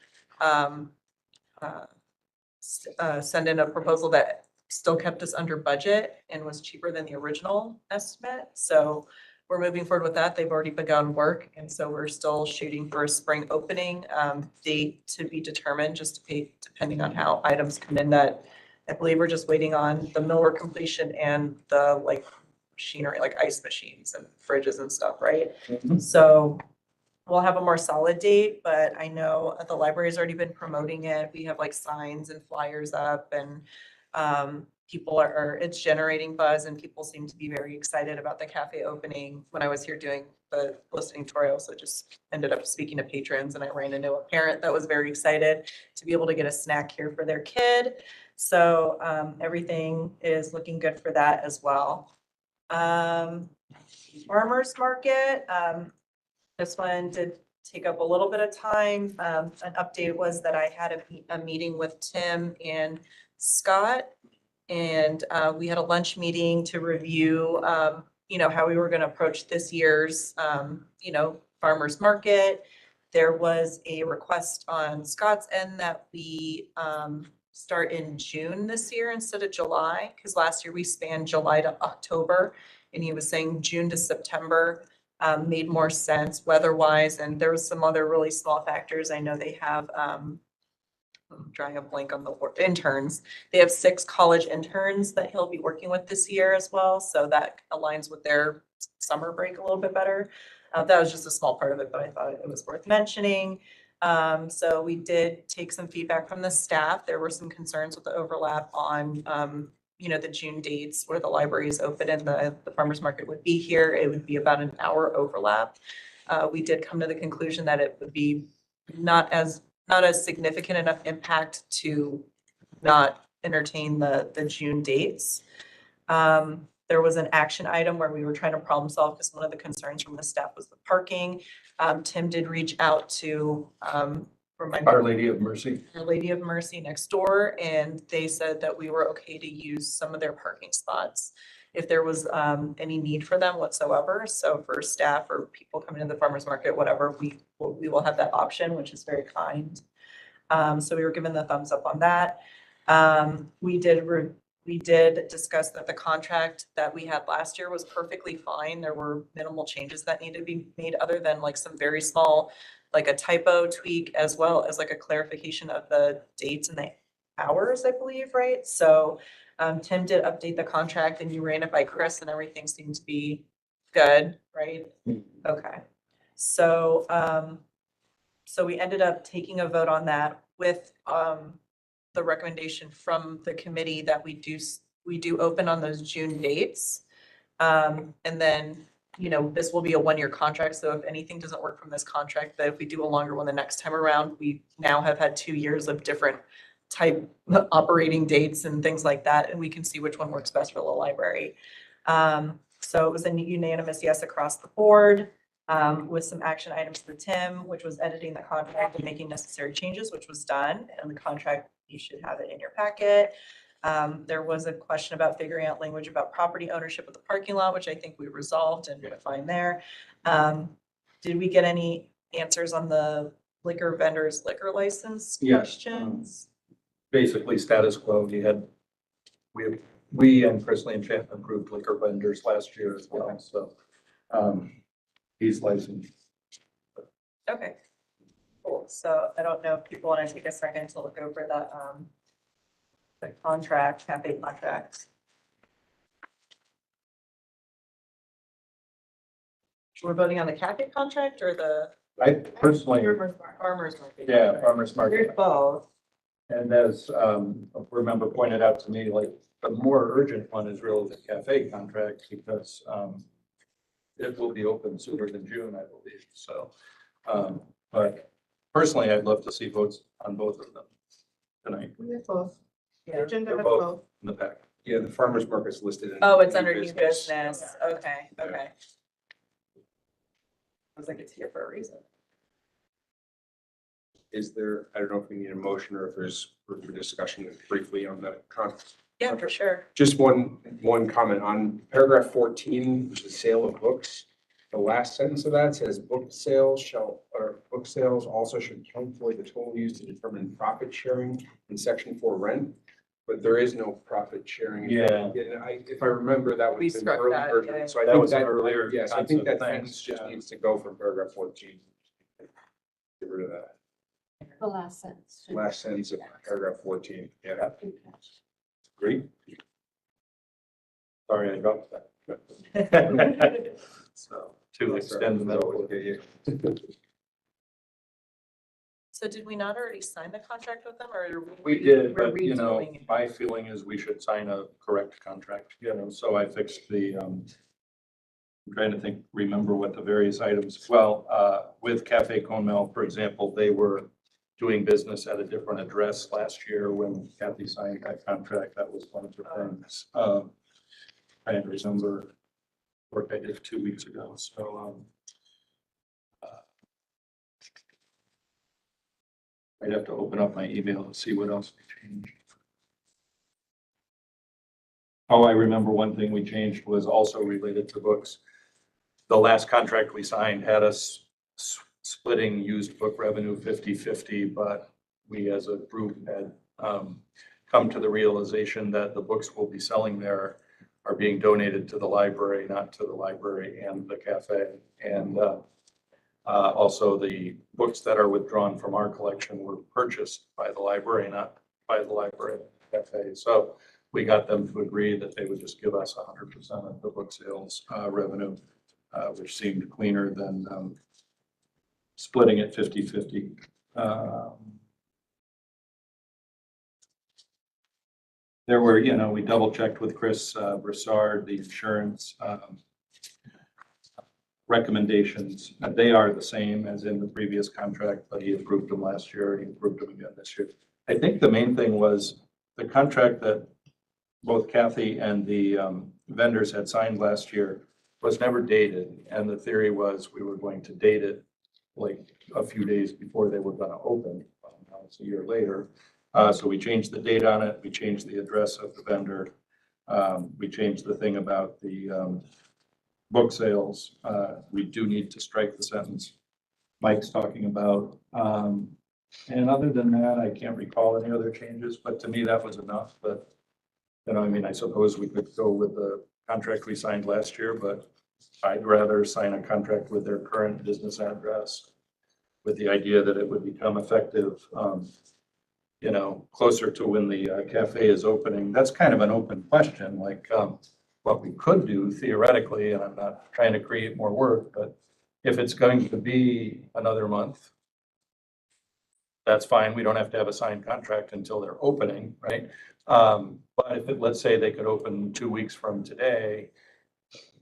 send in a proposal that still kept us under budget and was cheaper than the original estimate. So we're moving forward with that. They've already begun work. And so we're still shooting for a spring opening date to be determined, just to pay, depending on how items come in. That I believe we're just waiting on the millwork completion and the like machinery, like ice machines and fridges and stuff, right? So we'll have a more solid date, but I know the library's already been promoting it. We have like signs and flyers up and people it's generating buzz and people seem to be very excited about the cafe opening. When I was here doing the listening tour, I also just ended up speaking to patrons and I ran into a parent that was very excited to be able to get a snack here for their kid. So everything is looking good for that as well. Farmers market, this one did take up a little bit of time. An update was that I had a meeting with Tim and Scott, and we had a lunch meeting to review, how we were going to approach this year's, farmers market. There was a request on Scott's end that we start in June this year instead of July, because last year we spanned July to October, and he was saying June to September made more sense weather-wise, and there was some other really small factors. I know they have, I'm drawing a blank on the word, interns. They have 6 college interns that he'll be working with this year as well, so that aligns with their summer break a little bit better. That was just a small part of it, but I thought it was worth mentioning. So we did take some feedback from the staff. There were some concerns with the overlap on the June dates where the library is open and the farmer's market would be here. It would be about an hour overlap. We did come to the conclusion that it would be not as significant enough impact to not entertain the June dates. There was an action item where we were trying to problem solve because one of the concerns from the staff was the parking. Tim did reach out to Our Lady of Mercy. Our Lady of Mercy next door, and they said that we were okay to use some of their parking spots if there was any need for them whatsoever. So for staff or people coming to the farmer's market, whatever, we will have that option, which is very kind. So we were given the thumbs up on that. We did discuss that the contract that we had last year was perfectly fine. There were minimal changes that needed to be made other than like some very small, like a typo tweak, as well as like a clarification of the dates and the hours, I believe, right? So Tim did update the contract and you ran it by Chris and everything seemed to be good, right? Okay. So, so we ended up taking a vote on that with the recommendation from the committee that we do open on those June dates. And then, this will be a 1-year contract. So if anything doesn't work from this contract, that if we do a longer one the next time around, we now have had 2 years of different type operating dates and things like that. And we can see which one works best for the library. So it was a unanimous yes across the board. With some action items for Tim, which was editing the contract and making necessary changes, which was done. And the contract, you should have it in your packet. There was a question about figuring out language about property ownership of the parking lot, which I think we resolved and we're fine there. Did we get any answers on the liquor vendor's liquor license questions? Basically status quo. We and Chrisley and Chapman approved liquor vendors last year as well. So he's licensed. Okay, cool. So I don't know if people want to take a second to look over the contract, cafe contracts. We're voting on the cafe contract or the I personally, farmer's market? yeah, farmer's market. Here's both. And as a board member pointed out to me, like the more urgent one is really the cafe contract because it will be open sooner than June, I believe, so. But personally, I'd love to see votes on both of them tonight We have both. Yeah. Agenda They're has both. both. in the pack. Yeah, the farmer's market's listed in. Oh, it's under new business. Okay, okay. I was like, it's here for a reason. Is there, I don't know if we need a motion or if there's room for discussion briefly on the Yeah, for sure. Just one comment on paragraph 14, which is sale of books. The last sentence of that says book sales also should count toward the total used to determine profit sharing in section 4 rent. But there is no profit sharing. Yeah. And if I remember, that We was an struck early that, version. yeah. So I That think was an that, earlier yes, I think that concept, sentence just yeah. needs to go from paragraph 14. Get rid of that The last sentence. last sentence of paragraph 14. Yeah. Great. Sorry, I dropped that. So, to extend the middle. So did we not already sign the contract with them or? We did, we're but you know, redoing it? my feeling is we should sign a correct contract, you know, so I fixed the, I'm trying to think, remember what the various items, well, with Cafe Conmel, for example, they were doing business at a different address last year when Kathy signed that contract. That was one of the things. I remember work I did 2 weeks ago, so, I'd have to open up my email and see what else we changed. Oh, I remember one thing we changed was also related to books. The last contract we signed had us splitting used book revenue 50-50, but we as a group had come to the realization that the books we'll be selling there are being donated to the library, not to the library and the cafe. And also, the books that are withdrawn from our collection were purchased by the library, not by the library cafe. So we got them to agree that they would just give us 100% of the book sales revenue, which seemed cleaner than splitting it 50-50. There were, you know, we double checked with Chris Broussard, the insurance recommendations. They are the same as in the previous contract, but he approved them last year. He approved them again this year. I think the main thing was the contract that both Kathy and the vendors had signed last year was never dated. And the theory was we were going to date it like a few days before they were going to open. Now it's a year later. So we changed the date on it. We changed the address of the vendor. We changed the thing about the book sales. We do need to strike the sentence Mike's talking about. And other than that, I can't recall any other changes, but to me, that was enough. But, you know, I mean, I suppose we could go with the contract we signed last year, but I'd rather sign a contract with their current business address with the idea that it would become effective, you know, closer to when the cafe is opening. That's kind of an open question, like, what we could do theoretically, and I'm not trying to create more work, but if it's going to be another month, that's fine. We don't have to have a signed contract until they're opening, right? But if it, let's say they could open 2 weeks from today,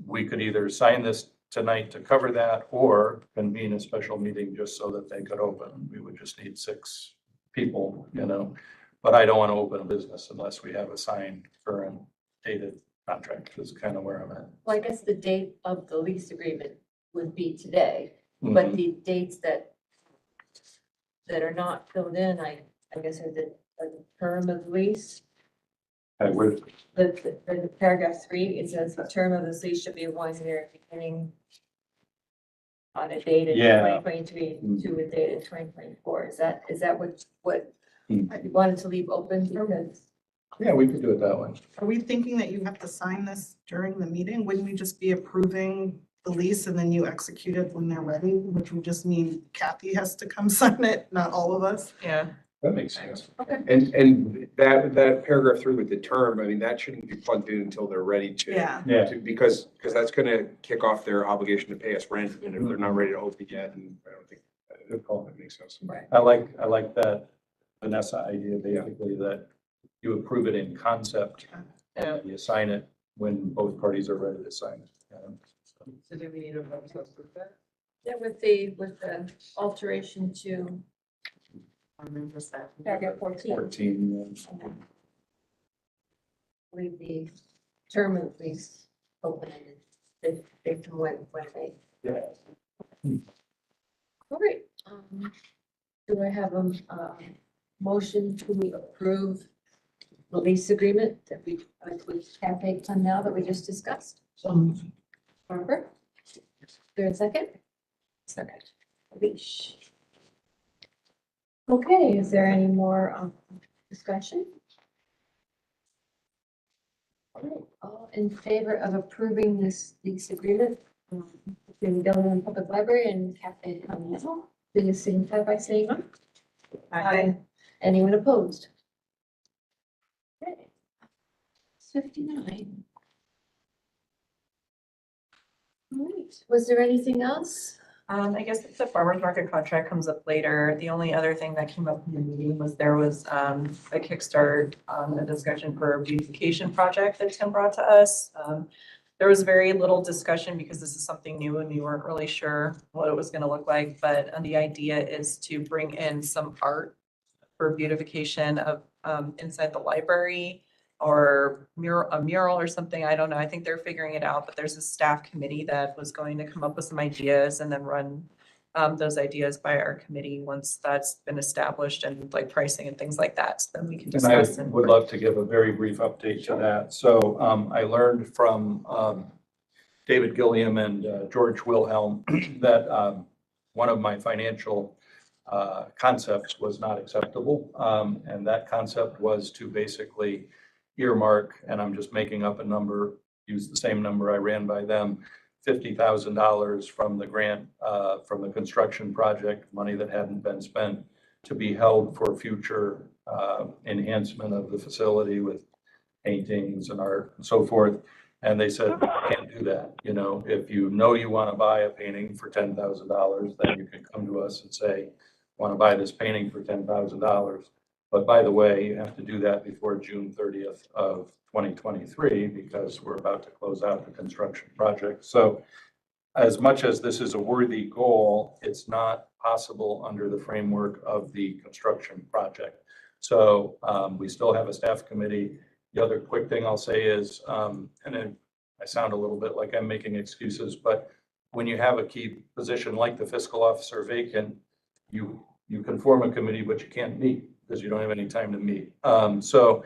we could either sign this tonight to cover that or convene a special meeting just so that they could open. We would just need 6 people, you know, but I don't want to open a business unless we have a signed current dated contract is kind of where I'm at. Well, I guess the date of the lease agreement would be today, but the dates that are not filled in, I guess are the term of the lease. I would, The paragraph 3, it says the term of the lease should be 1 year beginning on a date in Yeah. 2023 to a date in 2024. Is that what Hmm. you wanted to leave open? Because yeah, we could do it that way. Are we thinking that you have to sign this during the meeting? Wouldn't we just be approving the lease and then you execute it when they're ready? Which would just mean Kathy has to come sign it, not all of us. Yeah. That makes sense. And that paragraph 3 with the term, I mean, that shouldn't be plugged in until they're ready to. Yeah. Yeah. Because that's gonna kick off their obligation to pay us rent, and if they're not ready to open yet, and I don't think Good call. that makes sense. right. I like that Vanessa idea, basically, that you approve it in concept. Yeah. You sign it when both parties are ready to sign it. So So do we need a vote to approve that? Yeah, with the alteration to I remember that. paragraph 14. 14. Leave the term of lease open ended. They can when they. Yeah. All right. Do I have a motion to approve the lease agreement that we, with Cafe Fun Now that we just discussed? Barbara? There a second? Second. Leash. Okay, is there any more discussion? All right, all in favor of approving this lease agreement between Guilderland Public Library and Cafe Fun Now, please signify by saying aye. Aye. Anyone opposed? Okay. 59. All right, was there anything else? I guess if the farmer's market contract comes up later, the only other thing that came up in the meeting was there was a kickstart, a discussion for a beautification project that Tim brought to us. There was very little discussion because this is something new and we weren't really sure what it was going to look like, but the idea is to bring in some art for beautification of inside the library or a mural or something. I don't know. I think they're figuring it out, but there's a staff committee that was going to come up with some ideas and then run those ideas by our committee once that's been established and like pricing and things like that. So then we can And I discuss. would love to give a very brief update to that. So I learned from David Gilliam and George Wilhelm that one of my financial concepts was not acceptable. And that concept was to basically earmark, and I'm just making up a number, use the same number I ran by them, $50,000 from the grant, from the construction project, money that hadn't been spent, to be held for future enhancement of the facility with paintings and art and so forth. And they said, can't do that. You know, if you know you want to buy a painting for $10,000, then you can come to us and say, want to buy this painting for $10,000. But by the way, you have to do that before June 30th of 2023 because we're about to close out the construction project. So as much as this is a worthy goal, it's not possible under the framework of the construction project. So we still have a staff committee. The other quick thing I'll say is, and then I sound a little bit like I'm making excuses, but when you have a key position like the fiscal officer vacant, you can form a committee, but you can't meet because you don't have any time to meet. So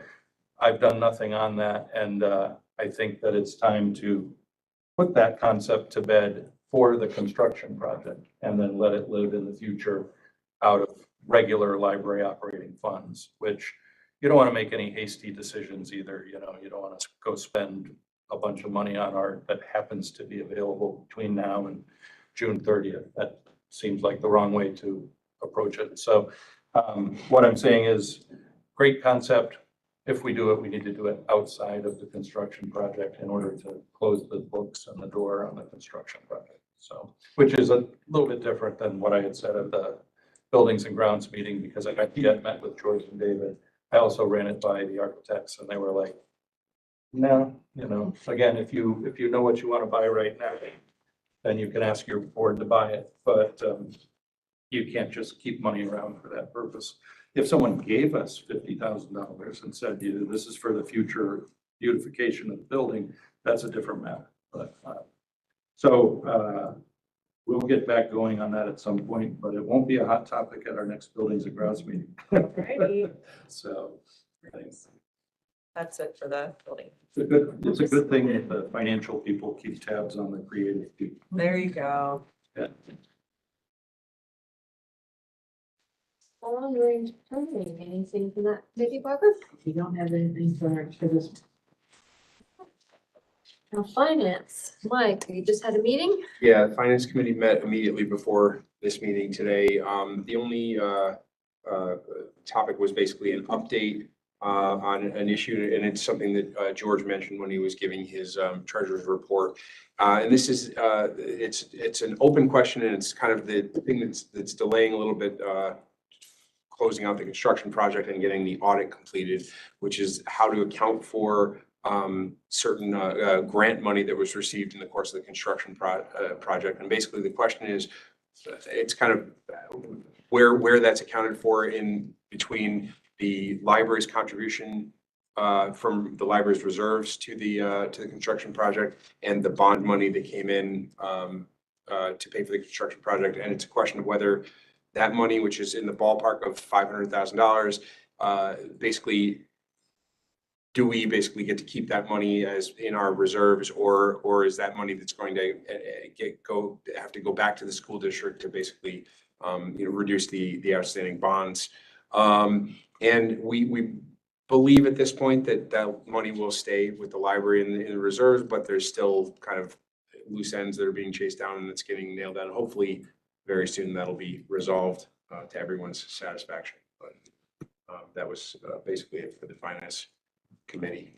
I've done nothing on that. And I think that it's time to put that concept to bed for the construction project and then let it live in the future out of regular library operating funds, which you don't want to make any hasty decisions either. You know, you don't want to go spend a bunch of money on art that happens to be available between now and June 30th. That seems like the wrong way to approach it. So what I'm saying is great concept. If we do it, we need to do it outside of the construction project in order to close the books and the door on the construction project. So, which is a little bit different than what I had said at the buildings and grounds meeting, because I had met with George and David. I also ran it by the architects and they were like, no, you know, again, if you know what you want to buy right now, then you can ask your board to buy it, but you can't just keep money around for that purpose. If someone gave us $50,000 and said, this is for the future beautification of the building, that's a different matter. But we'll get back going on that at some point, but it won't be a hot topic at our next buildings and grounds meeting. Alrighty. So thanks. That's it for the building. It's a good thing that the financial people keep tabs on the creative people. There you go. Yeah. Long range planning, anything from that, maybe Barbara? We don't have anything for this. Now, finance, Mike, you just had a meeting? Yeah, the finance committee met immediately before this meeting today. The only topic was basically an update on an issue, and it's something that George mentioned when he was giving his treasurer's report. And this is it's an open question, and it's kind of the thing that's delaying a little bit closing out the construction project and getting the audit completed, which is how to account for certain grant money that was received in the course of the construction project. And basically the question is, it's kind of where that's accounted for in between the library's contribution from the library's reserves to the construction project and the bond money that came in to pay for the construction project. And it's a question of whether that money, which is in the ballpark of $500,000, basically, do we basically get to keep that money as in our reserves, or is that money that's going to have to go back to the school district to basically reduce the outstanding bonds? And we believe at this point that that money will stay with the library in the reserves, but there's still kind of loose ends that are being chased down, and it's getting nailed down. Hopefully, very soon that'll be resolved to everyone's satisfaction. But that was basically it for the finance committee.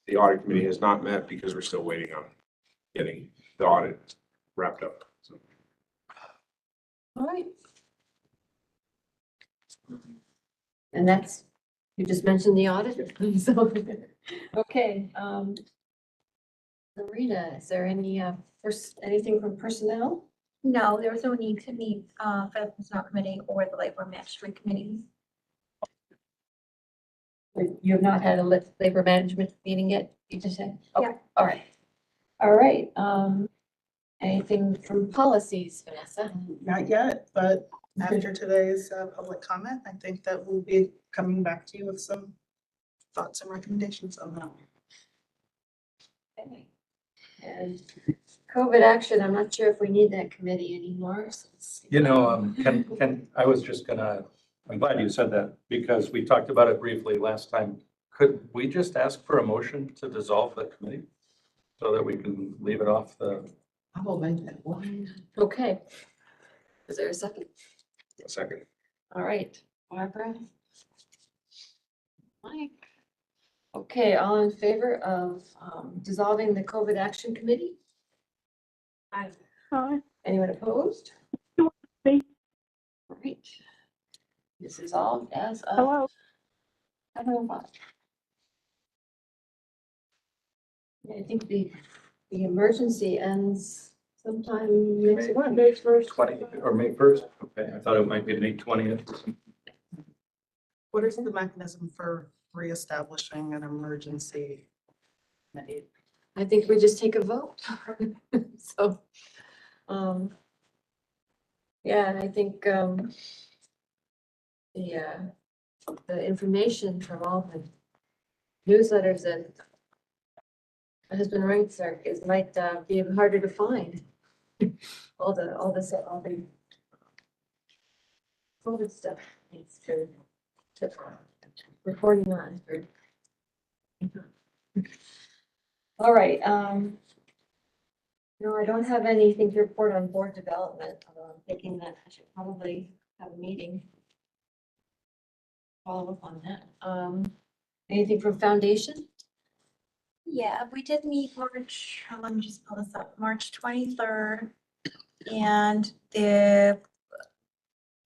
The audit committee has not met because we're still waiting on getting the audit wrapped up. So. All right. And that's, you just mentioned the auditor. So, okay. Marina, is there any anything from personnel? No, there was no need to meet for the personnel committee or the labor management committee. You have not had a labor management meeting yet, you just said? Okay. Yeah. All right. All right. Anything from policies, Vanessa? Not yet, but after today's public comment, I think that we'll be coming back to you with some thoughts and recommendations on that. Okay. And COVID action, I'm not sure if we need that committee anymore. You know, I was just gonna, I'm glad you said that because we talked about it briefly last time. Could we just ask for a motion to dissolve the committee so that we can leave it off the? I will make that one. Okay. Is there a second? A second. All right, Barbara. Mike. Okay, all in favor of dissolving the COVID action committee? Aye. Hi. Anyone opposed? Me. All right. This is all as of. Hello. 7:05. Yeah, I think the emergency ends sometime next month, May 1st. 20 or May 1st? Okay, I thought it might be May 20th. What is the mechanism for reestablishing an emergency committee? I think we just take a vote. So, yeah, and I think, the information from all the newsletters that my husband writes might be harder to find. All the COVID stuff needs to reporting on. All right, no, I don't have anything to report on board development, although I'm thinking that I should probably have a meeting. Follow up on that. Anything from foundation? Yeah, we did meet March, let me just pull this up, March 23rd. And the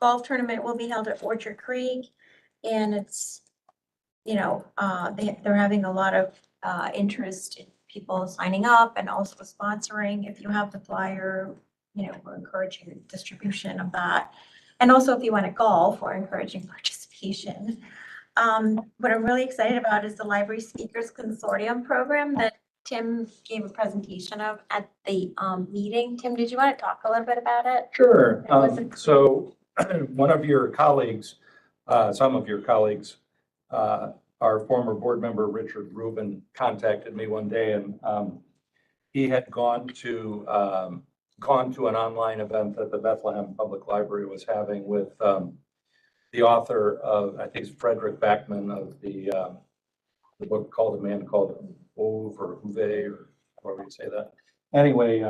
golf tournament will be held at Orchard Creek. And it's, they're having a lot of interest in people signing up and also sponsoring. If you have the flyer, we're encouraging distribution of that. And also if you want to golf, we're encouraging participation. What I'm really excited about is the Library Speakers Consortium program that Tim gave a presentation of at the meeting. Tim, did you want to talk a little bit about it? Sure. So one of your colleagues, some of your colleagues, our former board member, Richard Rubin, contacted me one day and he had gone to an online event that the Bethlehem Public Library was having with the author of, I think it's Frederick Backman of the book called A Man Called Ove or Uve or however you say that. Anyway,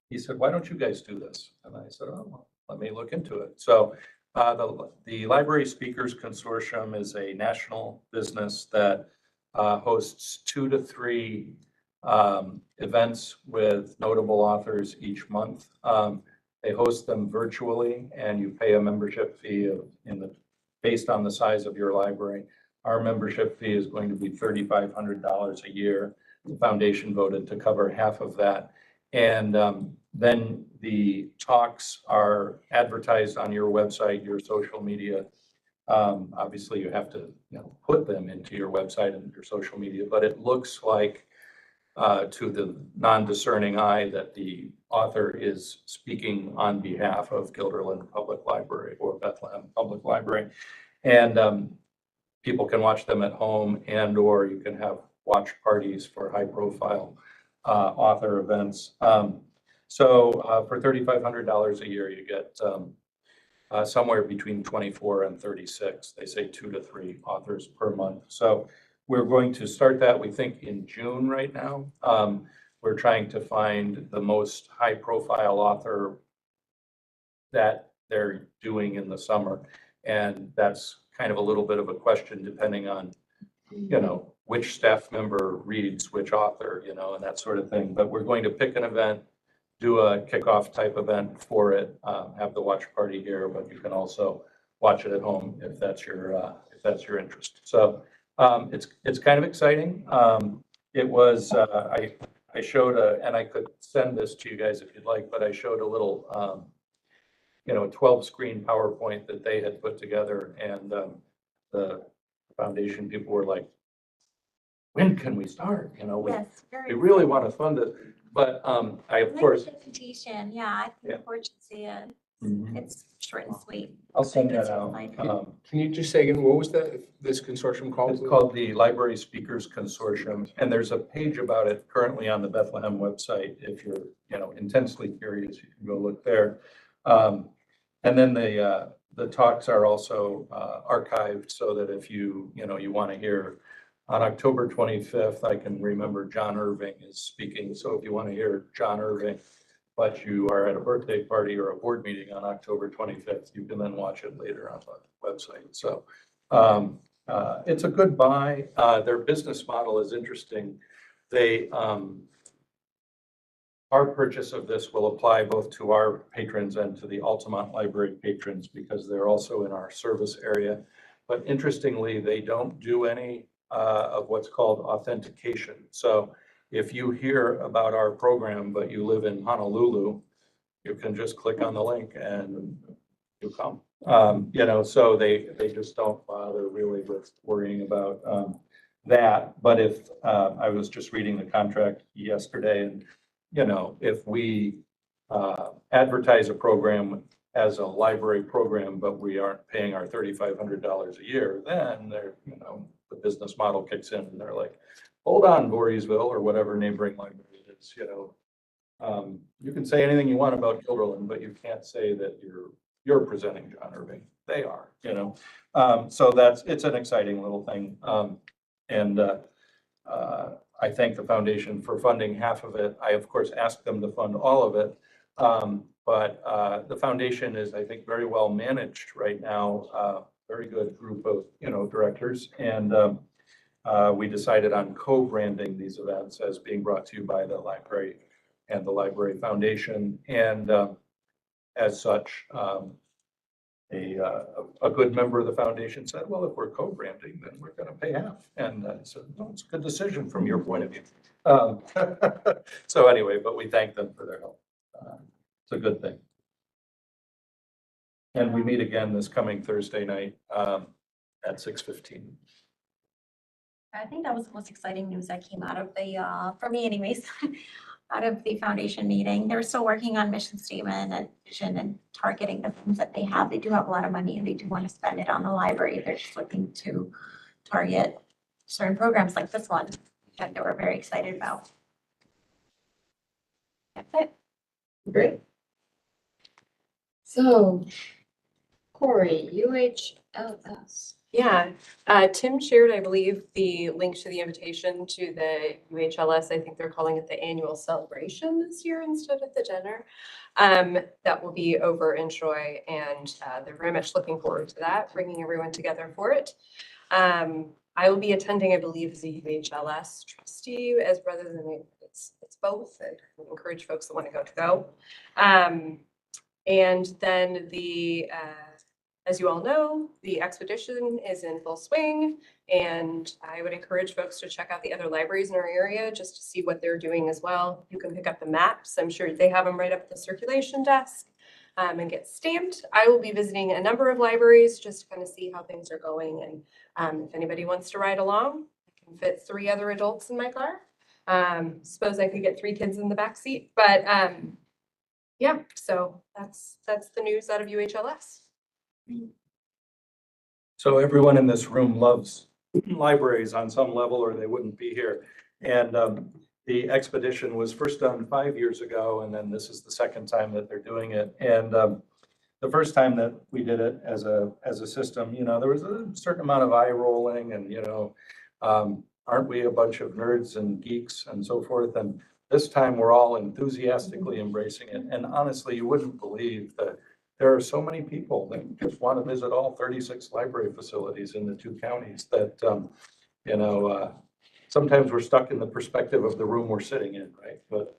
he said, why don't you guys do this? And I said, oh, well, let me look into it. So the Library Speakers Consortium is a national business that hosts 2 to 3 events with notable authors each month. They host them virtually and you pay a membership fee based on the size of your library. our membership fee is going to be $3,500 a year. The foundation voted to cover half of that. And then the talks are advertised on your website, your social media. Obviously, you have to, put them into your website and your social media, but it looks like to the non-discerning eye that the author is speaking on behalf of Guilderland Public Library or Bethlehem Public Library. And people can watch them at home, and or you can have watch parties for high-profile author events. So for $3,500 a year, you get somewhere between 24 and 36. They say 2 to 3 authors per month. So we're going to start that, we think, in June right now. We're trying to find the most high-profile author that they're doing in the summer. And that's kind of a little bit of a question depending on, which staff member reads which author, and that sort of thing. But we're going to pick an event, do a kickoff type event for it, have the watch party here, but you can also watch it at home if that's your interest. So it's kind of exciting. It was, I showed and I could send this to you guys if you'd like, but I showed a little, 12-screen PowerPoint that they had put together, and the foundation people were like, when can we start? Yes, We really want to fund it, but I, of course. Presentation, yeah, I think forward to see it. Mhm. It's short and sweet. I'll send It's that out. fine. Can you just say again, what was this consortium called? It's called the Library Speakers Consortium, and there's a page about it currently on the Bethlehem website. If you're, intensely curious, you can go look there. And then the talks are also archived so that if you want to hear. On October 25th, I can remember John Irving is speaking. So if you want to hear John Irving, but you are at a birthday party or a board meeting on October 25th, you can then watch it later on the website. So it's a good buy. Their business model is interesting. Our purchase of this will apply both to our patrons and to the Altamont Library patrons because they're also in our service area. But interestingly, they don't do any of what's called authentication. So if you hear about our program, but you live in Honolulu, you can just click on the link and you come. So they just don't bother really with worrying about that. But if I was just reading the contract yesterday, and if we advertise a program as a library program, but we aren't paying our $3,500 a year, then they're, the business model kicks in and they're like, hold on, Voorheesville or whatever neighboring library it is, you can say anything you want about Guilderland, but you can't say that you're presenting John Irving. They are, so it's an exciting little thing. And I thank the foundation for funding half of it. I, of course, asked them to fund all of it. But the foundation is, I think, very well managed right now. Very good group of, directors. And we decided on co-branding these events as being brought to you by the library and the Library Foundation. And as such, a good member of the foundation said, well, if we're co-branding, then we're going to pay half. And I said, no, it's a good decision from your point of view. So anyway, but we thank them for their help. It's a good thing. And we meet again this coming Thursday night at 6:15. I think that was the most exciting news that came out of the, for me anyways, out of the foundation meeting. They're still working on mission statement and vision and targeting the funds that they have. They do have a lot of money and they do want to spend it on the library. They're just looking to target certain programs like this one that they were very excited about. That's it. Great. So, Corey, UHLS. Yeah, Tim shared, I believe, the link to the invitation to the UHLS. I think they're calling it the annual celebration this year instead of the dinner. That will be over in Troy, and they're very much looking forward to that, bringing everyone together for it. I will be attending, I believe, as a UHLS trustee, as rather than it's both. I encourage folks that want to go. And then the as you all know, the expedition is in full swing, and I would encourage folks to check out the other libraries in our area just to see what they're doing as well. You can pick up the maps. I'm sure they have them right up at the circulation desk, and get stamped. I will be visiting a number of libraries just to kind of see how things are going. And if anybody wants to ride along, I can fit 3 other adults in my car. Suppose I could get 3 kids in the back seat, but yeah, so that's the news out of UHLS. So everyone in this room loves libraries on some level, or they wouldn't be here. And the expedition was first done 5 years ago, and then this is the second time that they're doing it. And the first time that we did it as a system, you know, there was a certain amount of eye rolling, and you know, aren't we a bunch of nerds and geeks and so forth? And this time we're all enthusiastically embracing it. And honestly, you wouldn't believe that there are so many people that just want to visit all 36 library facilities in the 2 counties that, you know, sometimes we're stuck in the perspective of the room we're sitting in, right? But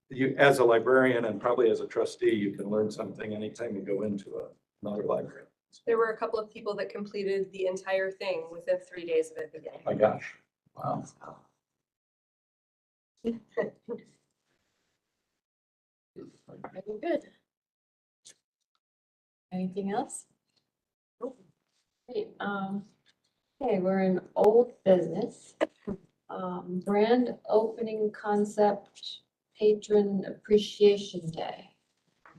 you, as a librarian and probably as a trustee, you can learn something anytime you go into another library. There were a couple of people that completed the entire thing within 3 days of it beginning. My gosh, wow. Very good. Anything else? Nope. Great, okay, we're in old business. Brand opening concept patron appreciation day.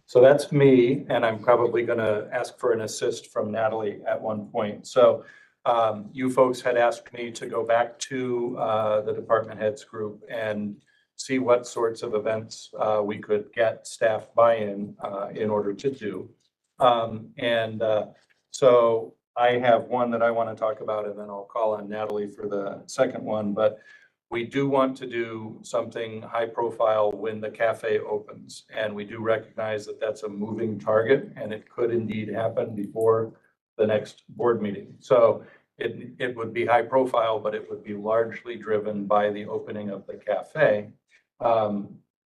So that's me, and I'm probably going to ask for an assist from Natalie at one point. So you folks had asked me to go back to the department heads group and see what sorts of events we could get staff buy-in in order to do. So I have one that I want to talk about, and then I'll call on Natalie for the second one. But we do want to do something high profile when the cafe opens. And we do recognize that that's a moving target, and it could indeed happen before the next board meeting. So it would be high profile, but it would be largely driven by the opening of the cafe.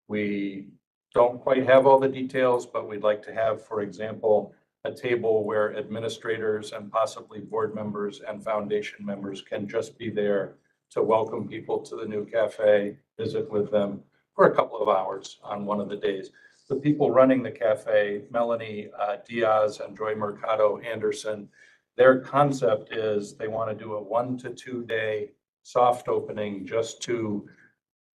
We don't quite have all the details, but we'd like to have, for example, a table where administrators and possibly board members and foundation members can just be there to welcome people to the new cafe, visit with them for a couple of hours on one of the days. The people running the cafe, Melanie Diaz and Joy Mercado Anderson, their concept is they want to do a 1 to 2 day soft opening just to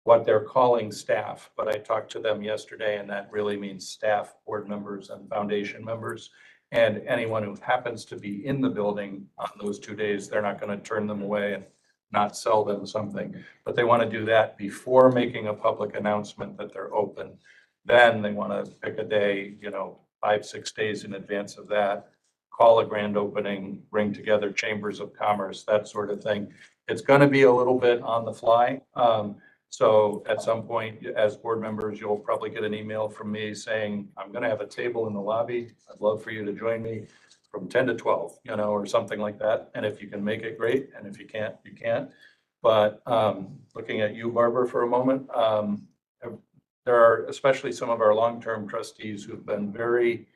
what they're calling staff. But I talked to them yesterday, and that really means staff, board members, and foundation members. And anyone who happens to be in the building on those 2 days, they're not going to turn them away and not sell them something. But they want to do that before making a public announcement that they're open. Then they want to pick a day, you know, 5-6 days in advance of that, call a grand opening, bring together chambers of commerce, that sort of thing. It's going to be a little bit on the fly. So at some point, as board members, you'll probably get an email from me saying, I'm going to have a table in the lobby. I'd love for you to join me from 10 to 12, you know, or something like that. And if you can make it, great. And if you can't, you can't. But looking at you, Barbara, for a moment, there are especially some of our long-term trustees who've been very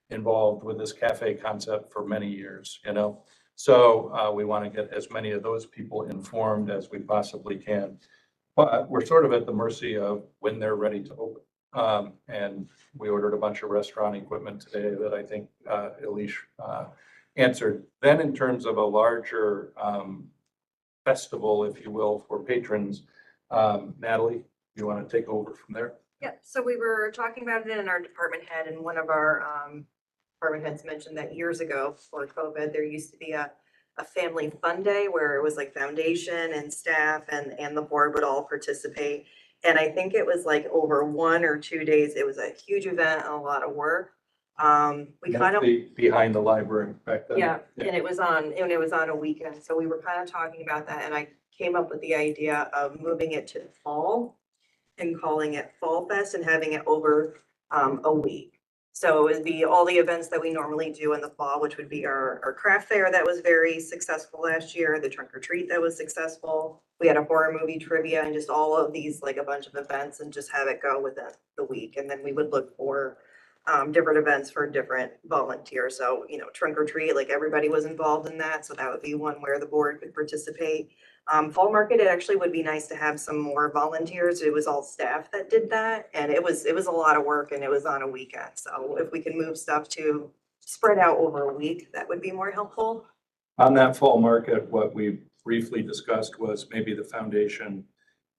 involved with this cafe concept for many years, you know. So we want to get as many of those people informed as we possibly can. But we're sort of at the mercy of when they're ready to open. And we ordered a bunch of restaurant equipment today that I think Elish answered. Then in terms of a larger festival, if you will, for patrons, Natalie, you want to take over from there? Yeah, so we were talking about it in our department head, and one of our department heads mentioned that years ago before COVID, there used to be a family fun day where it was like foundation and staff and the board would all participate. And I think it was like over 1 or 2 days. It was a huge event and a lot of work. We kind of behind the library back then. yeah, and it was on a weekend. So we were kind of talking about that, and I came up with the idea of moving it to the fall and calling it Fall Fest and having it over a week. So it would be all the events that we normally do in the fall, which would be our craft fair that was very successful last year, the trunk or treat that was successful. We had a horror movie trivia and just all of these, like a bunch of events, and just have it go within the week. And then we would look for different events for different volunteers. So, you know, trunk or treat, like everybody was involved in that. So that would be one where the board could participate. Fall market, it actually would be nice to have some more volunteers. It was all staff that did that. And it was a lot of work and it was on a weekend. So if we can move stuff to spread out over a week, that would be more helpful. On that fall market, what we briefly discussed was maybe the foundation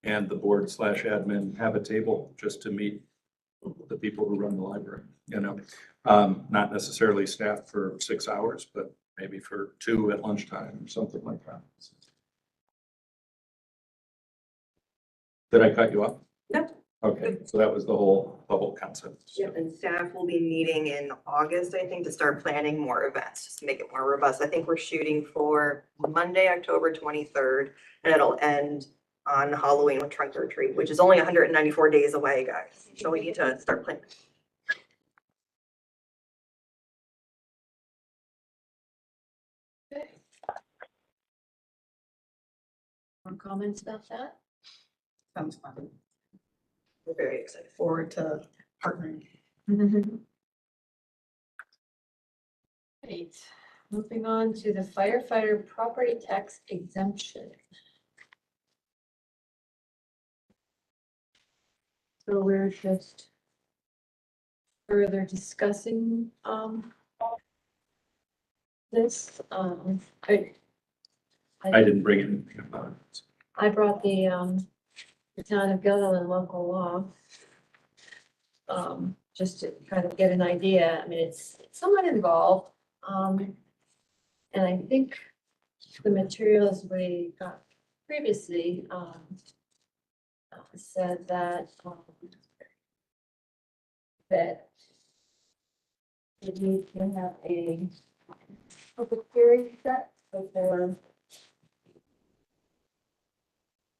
and the board / admin have a table just to meet the people who run the library, you know? Not necessarily staffed for 6 hours, but maybe for 2 at lunchtime or something like that. Did I cut you off? No. Okay, so that was the whole concept. Yep, and staff will be meeting in August, I think, to start planning more events, just to make it more robust. I think we're shooting for Monday, October 23rd, and it'll end on Halloween with trunk or treat, which is only 194 days away, guys. So we need to start planning. More comments about that? Sounds fun. We're very excited. Forward to partnering. Great. Moving on to the firefighter property tax exemption. So we're just further discussing this. I didn't bring anything about it. I brought the town of Guilderland local law. Just to kind of get an idea. I mean, it's somewhat involved. And I think the materials we got previously said that that you need to have a public hearing set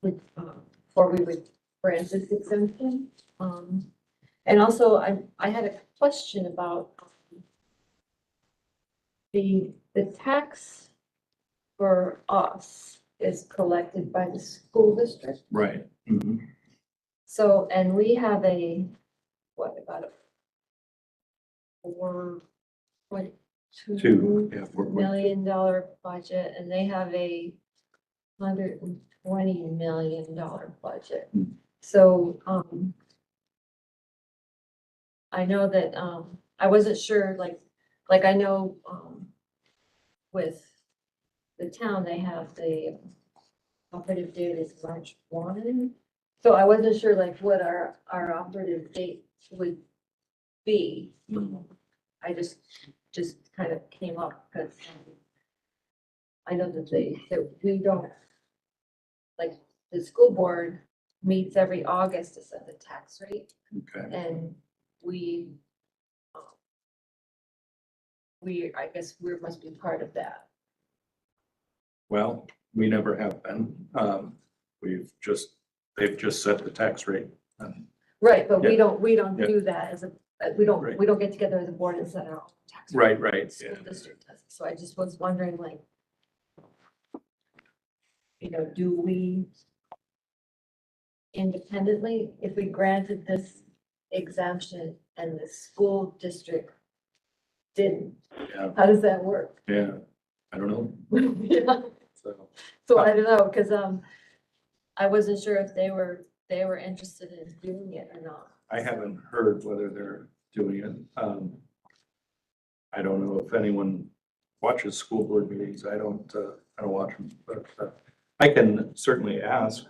before we would grant this exemption. And also I had a question about the tax for us is collected by the school district. Right. Mhm. So, and we have about a $4.2 $4.2 million budget, and they have a $120 million budget. So, I know that, I wasn't sure, like I know, with the town, they have the operative date is March 1. So I wasn't sure like what our operative date would be. I just kind of came up because I know that that we don't, like, the school board meets every August to set the tax rate. Okay. And I guess we must be part of that. Well, we never have been. They've just set the tax rate. Right, but we Yeah. don't Yeah. do that as we Right. don't get together as a board and set our own tax. Right, rate. right, School yeah. district does. So I just was wondering, like, do we independently, if we granted this exemption and the school district didn't, Yeah. how does that work? Yeah, I don't know. Yeah. So I don't know, because I wasn't sure if they were interested in doing it or not. I haven't heard whether they're doing it. I don't know if anyone watches school board meetings. I don't watch them, but I can certainly ask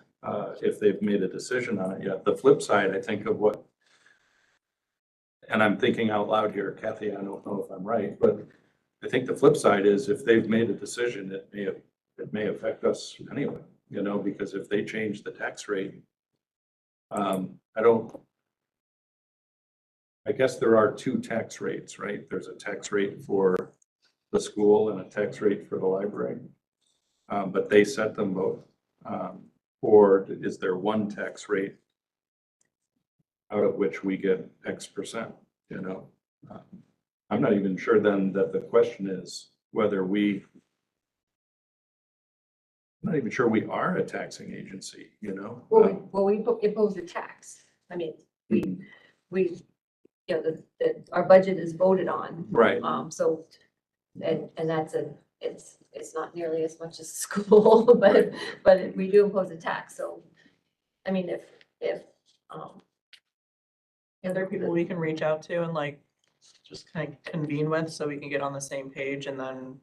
if they've made a decision on it yet. The flip side, I think of what, and I'm thinking out loud here, Kathy, I don't know if I'm right, but I think the flip side is if they've made a decision, it may affect us anyway, because if they change the tax rate, I guess there are 2 tax rates, right? There's a tax rate for the school and a tax rate for the library. But they set them both. Or is there one tax rate out of which we get X%, I'm not even sure then that the question is whether I'm not even sure we are a taxing agency, Well, we impose a tax. I mean, we you know, that our budget is voted on. Right. So, and that's it's not nearly as much as school, but we do impose a tax, so, I mean, if, Are there people we can reach out to and like just kind of convene with so we can get on the same page and then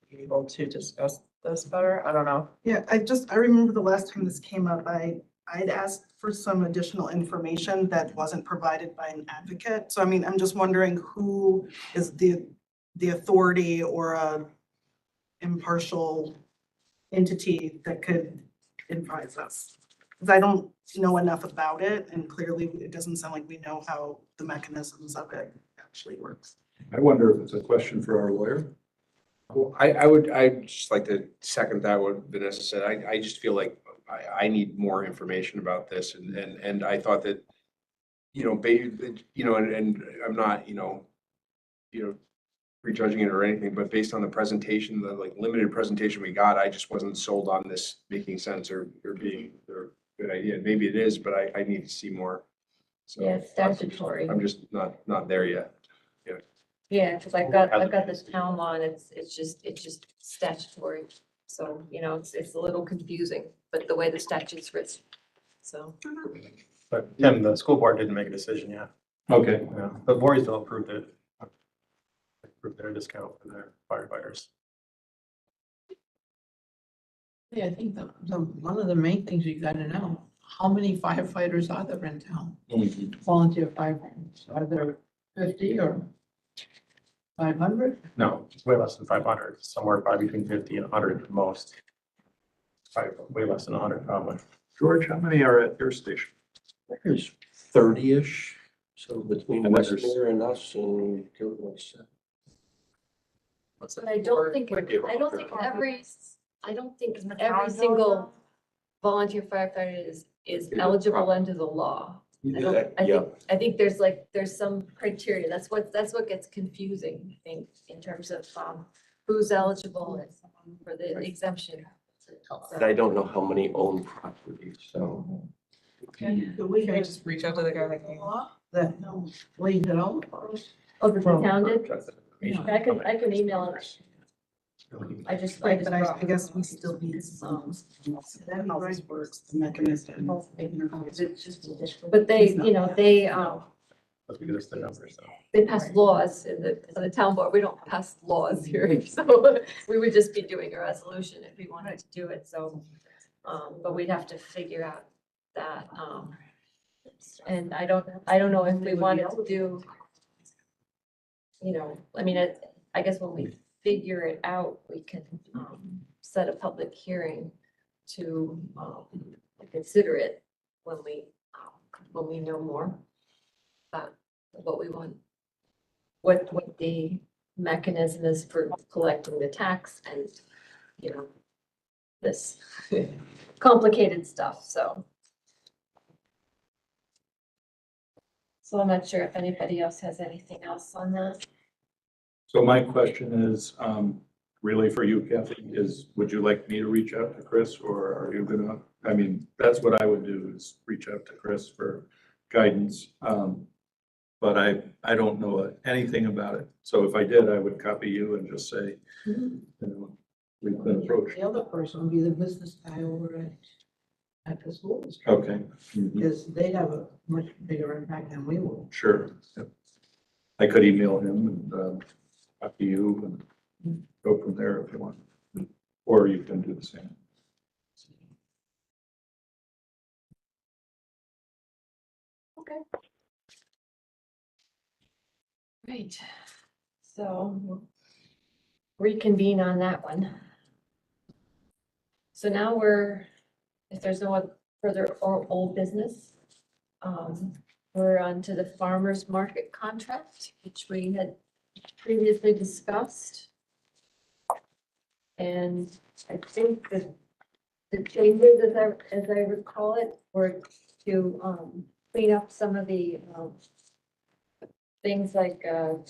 be able to discuss this better? I don't know. Yeah, I remember the last time this came up, I'd asked for some additional information that wasn't provided by an advocate. So I mean, I'm just wondering who is the authority or a impartial entity that could advise us? Because I don't know enough about it, and clearly it doesn't sound like we know how the mechanisms of it actually works. I wonder if it's a question for our lawyer. Well, I'd just like to second that what Vanessa said. I just feel like I need more information about this and I thought that, you know, and I'm not, you know, prejudging it or anything, but based on the presentation, the like limited presentation we got, I just wasn't sold on this making sense or being a good idea. Maybe it is, but I need to see more. So yeah, it's statutory. I'm just not there yet. Yeah, because I've got this town law, and it's just statutory. So, you know, it's a little confusing, but the way the statute's written, so. But Tim, the school board didn't make a decision yet. Okay. Yeah, but Voorheesville approved it. Approved their discount for their firefighters. Yeah, I think one of the main things you gotta know, how many firefighters are there in town? Volunteer firefighters, are there 50 or 500? No, it's way less than 500, somewhere probably between 50 and 100 at most. Way less than 100 probably. George, how many are at your station? There's 30-ish, so between And there's- Westmere and us and Guilderland. But I don't think every single volunteer firefighter is eligible under the law. I think there's some criteria. That's what gets confusing, I think, in terms of, who's eligible for the exemption. And I don't know how many own properties, so. Can we just reach out to the guy that came? that laid it out? Oh, the town did? I can email it. I just Right, but I guess we still need some, how this works, the mechanism. But they, you know, That's because it's the numbers, so. they pass laws in the town board. We don't pass laws here, so we would just be doing a resolution if we wanted to do it, so. But we'd have to figure out that, and I don't know if we wanted to do, you know, I mean, I guess when we figure it out, we can, set a public hearing to, consider it when we know more about what we want, what the mechanism is for collecting the tax and, you know, this complicated stuff, so. So I'm not sure if anybody else has anything else on that. So my question is, really for you, Kathy, is would you like me to reach out to Chris, or are you gonna, I mean, that's what I would do, is reach out to Chris for guidance. But I don't know anything about it. So if I did, I would copy you and just say, you know, we've been approached. The other person would be the business guy over at the schools. Okay. Because they have a much bigger impact than we will. Sure. Yep. I could email him and copy you and go from there if you want. Or you can do the same. Okay. Great. So we'll reconvene on that one. So now if there's no further or old business, we're on to the farmer's market contract, which we had previously discussed. And I think that the changes, as I recall it, were to clean up some of the things like the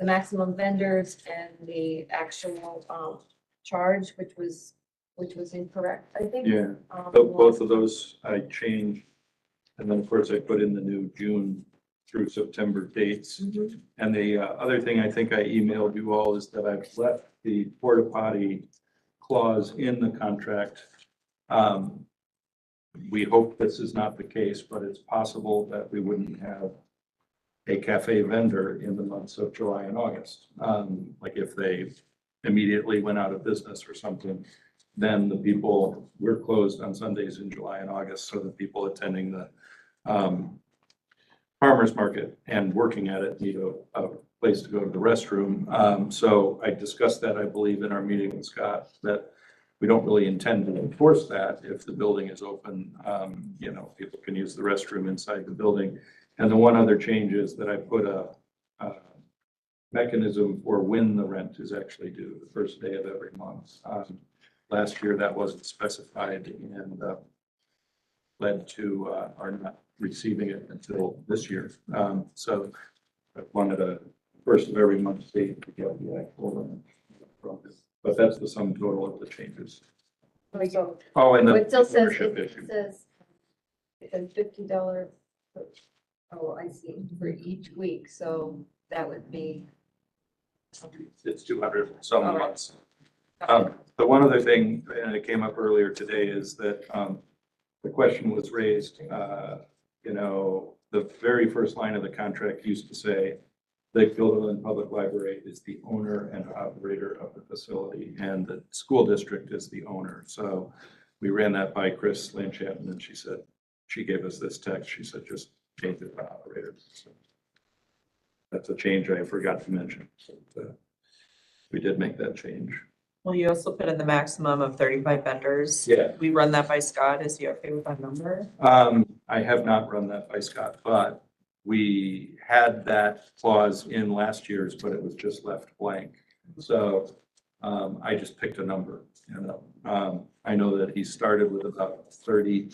maximum vendors and the actual charge, which was incorrect, I think. Yeah, both of those I changed. And then, of course, I put in the new June through September dates. And the other thing I think I emailed you all is that I've left the porta potty clause in the contract. We hope this is not the case, but it's possible that we wouldn't have a cafe vendor in the months of July and August. Like if they immediately went out of business or something, then the people, we're closed on Sundays in July and August, so the people attending the farmer's market and working at it need a place to go to the restroom. So I discussed that, I believe, in our meeting with Scott, that we don't really intend to enforce that. If the building is open, you know, people can use the restroom inside the building. And the one other change is that I put a mechanism for when the rent is actually due, the first day of every month. Last year, that wasn't specified and led to our not receiving it until this year. So I wanted a first of every month date to get the actual rent. But that's the sum total of the changes. Oh, and It still the says, ownership it issue. says, $50, oh, I see, for each week, so that would be. It's 200 some All right. months. The one other thing, and it came up earlier today, is that the question was raised, you know, the very first line of the contract used to say, the Guilderland Public Library is the owner and operator of the facility, and the school district is the owner. So we ran that by Chris Lanchatton, and she said, she gave us this text. She said, just change it to operator. So that's a change I forgot to mention. So, we did make that change. Well, you also put in the maximum of 35 vendors. Yeah. We run that by Scott. Is he okay with that number? I have not run that by Scott, but we had that clause in last year's, but it was just left blank. So I just picked a number, you know. I know that he started with about 30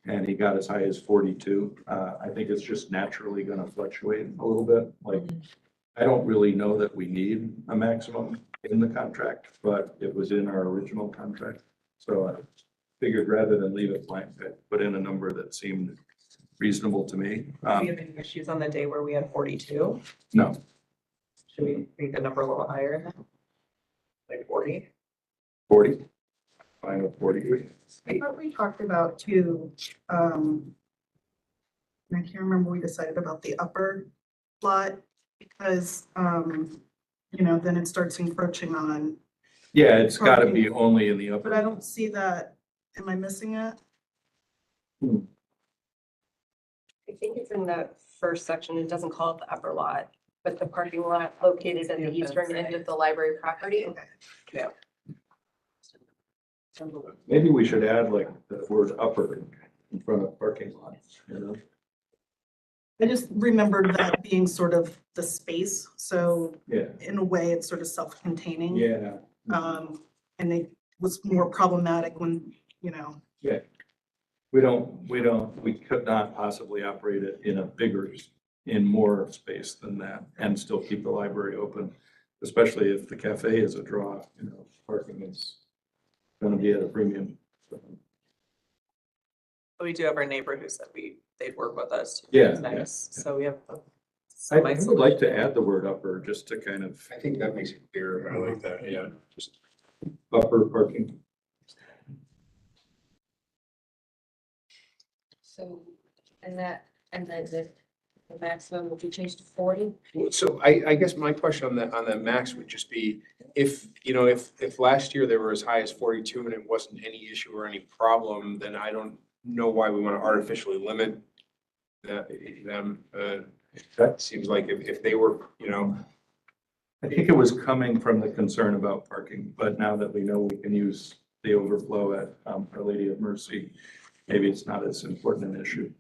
and he got as high as 42. I think it's just naturally going to fluctuate a little bit. Like, I don't really know that we need a maximum in the contract, but it was in our original contract. So I figured rather than leave it blank, I put in a number that seemed reasonable to me. Do we have any issues on the day where we had 42? No, Should we make the number a little higher? Like 40? 40. Fine with 40. I thought we talked about too, I can't remember, we decided about the upper lot because, you know, then it starts encroaching on, Yeah, it's got to be only in the but I upper. don't see that. Am I missing it? I think it's in the first section. It doesn't call it the upper lot, but the parking lot located at the eastern end of the library property. Okay. Maybe we should add like the word upper in front of parking lots, you know? I just remembered that being sort of the space, so Yeah, in a way, it's sort of self-containing. yeah, And it was more problematic when, you know, yeah. We could not possibly operate it in a bigger, in more space than that and still keep the library open, especially if the cafe is a draw, you know, parking is going to be at a premium. But we do have our neighbor who said they'd work with us. To Yeah, It's nice. yeah. So we have. I would like to add the word upper just to kind of I think that makes it clear. I like that, yeah. Just upper parking. So, and then the maximum will be changed to 40? So I guess my question on that max would just be, if, you know, if last year they were as high as 42 and it wasn't any issue or any problem, then I don't know why we want to artificially limit them. That seems like if they were, you know. I think it was coming from the concern about parking, but now that we know we can use the overflow at Our Lady of Mercy, maybe it's not as important an issue.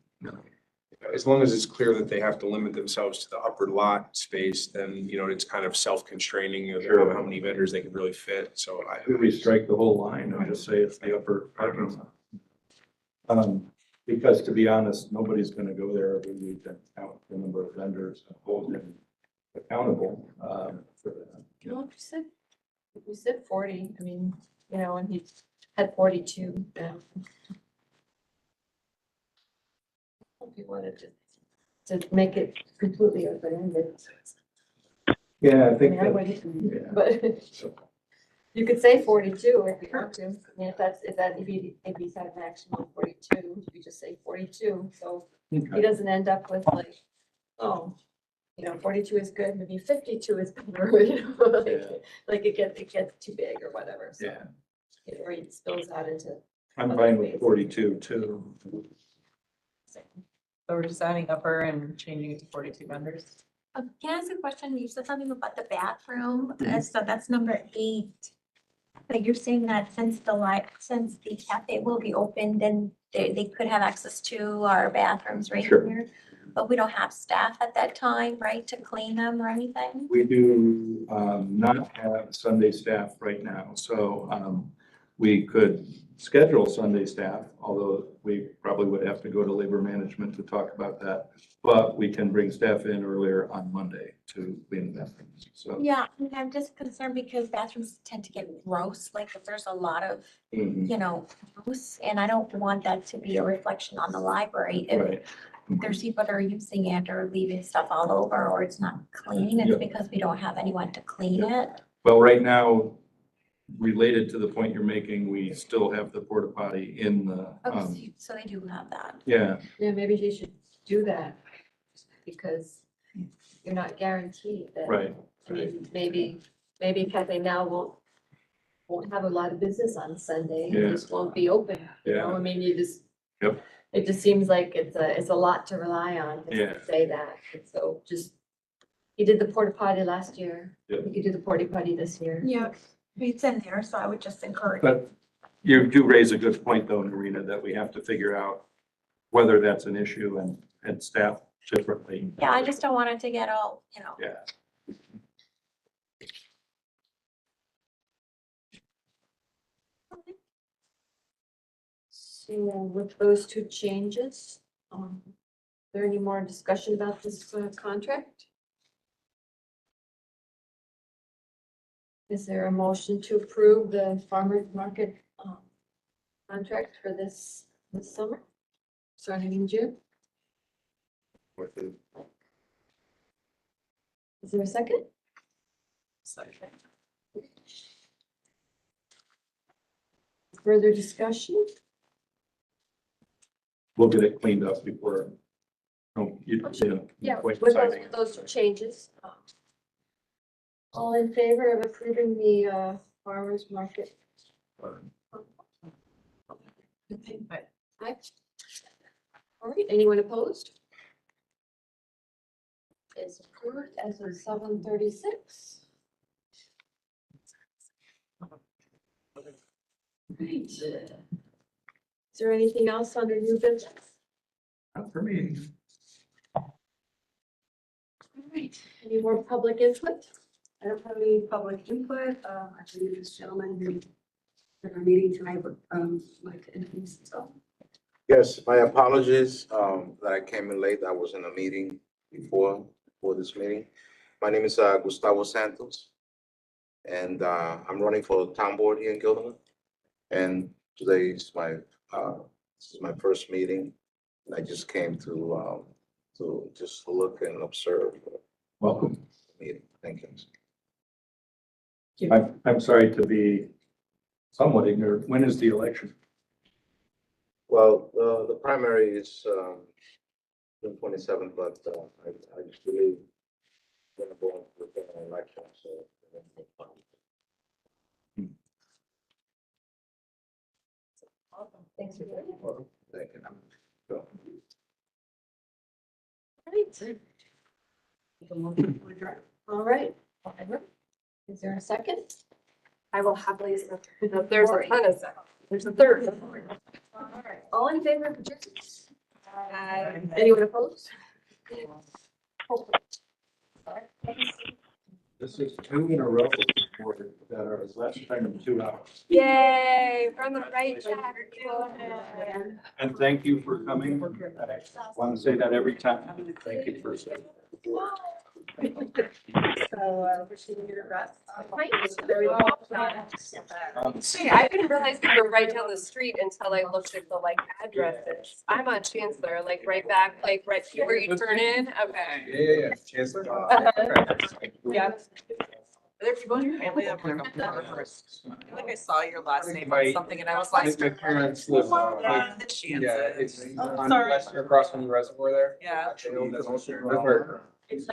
As long as it's clear that they have to limit themselves to the upper lot space, then, you know, it's kind of self-constraining of Sure. how many vendors they can really fit. So Could we strike the whole line and just say it's the upper parking lot? Because to be honest, nobody's going to go there every week and count the number of vendors and hold them accountable for that. No, if you said 40, I mean, you know, and he had 42. Yeah. if you wanted to make it completely open-ended. Yeah, I I think mean, I that, wouldn't, yeah. but you could say 42 if you want to. I mean, if he's had a maximum of 42, you just say 42, so he Okay. doesn't end up with like, oh, 42 is good, maybe 52 is better, like it gets too big or whatever, so. Yeah, Or it spills out into. I'm other fine with spaces. 42 too. So we're just adding upper and changing it to 42 vendors. Can I ask a question? You said something about the bathroom, Mhm. so that's number 8. But you're saying that since the cafe will be open, then they could have access to our bathrooms right Sure. here. But we don't have staff at that time, right, to clean them or anything? We do not have Sunday staff right now, so we could schedule Sunday staff, although we probably would have to go to labor management to talk about that. But we can bring staff in earlier on Monday to clean the bathrooms, so. Yeah, I'm just concerned because bathrooms tend to get gross, like if there's a lot of, Mhm. gross, and I don't want that to be a reflection on the library. If Right. there's people that are using it or leaving stuff all over, or it's not clean, it's Yeah. because we don't have anyone to clean it. Well, right now, related to the point you're making, we still have the porta potty in the, Okay, so they do have that. yeah, Yeah, maybe you should do that, because you're not guaranteed that. right. I mean, maybe Cafe Now won't have a lot of business on Sunday, Yeah. it just won't be open, Yeah. I mean, you just. Yep. It just seems like it's a lot to rely on, just Yeah. to say that, and so just, you did the porta potty last year, Yep. you could do the porta potty this year. Yeah, it's in there, so I would just encourage. But you do raise a good point though, Narina, that we have to figure out whether that's an issue and staff differently. Yeah, I just don't want it to get all, Yeah. So with those 2 changes, is there any more discussion about this contract? Is there a motion to approve the farmer's market contract for this summer, starting in June? Is there a second? Second. Further discussion? We'll get it cleaned up before. Yeah, quite with signing it. those 2 changes. All in favor of approving the farmer's market? Aye. All right, anyone opposed? It's approved as of 7:36. Right. Is there anything else under new business? Not for me. All right, any more public input? I don't have any public input. I believe this gentleman who at our meeting tonight would like to introduce himself. Yes, my apologies that I came in late. I was in a meeting before this meeting. My name is Gustavo Santos, and I'm running for town board here in Guilderland. And today is this is my first meeting, and I just came to just look and observe Welcome. the meeting. Thank you. I'm sorry to be somewhat ignorant. When is the election? Well, the primary is June 27th, but I just believe we're gonna go with the election, so. Thanks for doing it. Thank you. All right. Is there a second? I will happily, there's a ton of stuff. There's a third. All right, all in favor of adjournment? Anyone opposed? This is 2 in a row that are less than 2 hours. Yay, we're on the right track. And thank you for coming. I want to say that every time. Thank you for saying. See, I didn't realize we were right down the street until I looked at the like addresses. I'm on Chancellor, like right back, like right where you turn in. Okay. Yeah. Chancellor? Yeah. Are there people in your family that work up there? I feel like I saw your last name on something and I was like. My parents live, The yeah, chances. it's on Lester across from the reservoir there. Yeah. They own that whole-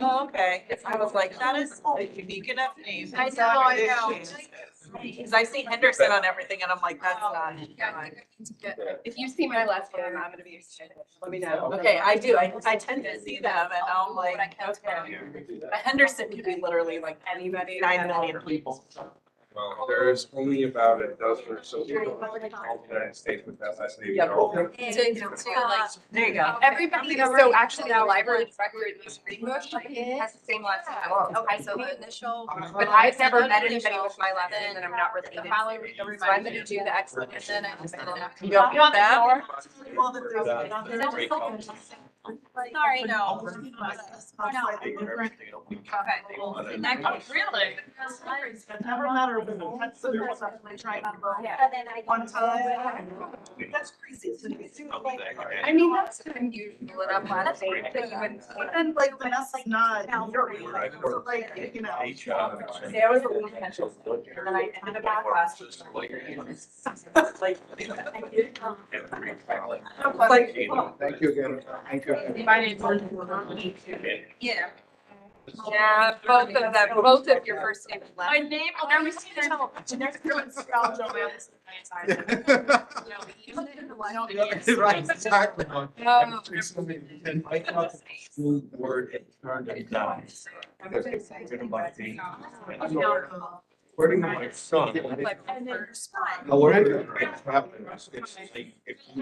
Oh, okay. I was like, that is a unique enough name. I know. Because I see Henderson on everything and I'm like, that's not. If you see my last name, I'm gonna be excited. Let me know. Okay, I do. I tend to see them and I'm like, okay. But Henderson could be literally like anybody, 9 million people. Well, there's only about a dozen or so people in the United States with that last name. Yep. To like, There you go. everybody, so actually the library director in East Greenbush has the same last name. Okay, so the initial. But I've never met anybody with my last name that I'm not related to. So I'm gonna do the explanation and then I just. You don't want that? Sorry, no. Really? Never met her, but that's the first time I tried. One time. That's crazy. I mean, that's unusual and I'm glad that you would. And like Vanessa's not. So like, you know. See, I was a week and then I ended up at class. Like. Thank you again. Thank you. My name's. Yeah. Yeah, both of them, both of your first names. My name, I'll never see their There's really scrawled on my other side. Right, exactly. I thought the school board had turned it down. Because they were gonna buy the- According to my son. However, it's happened, it's like, if you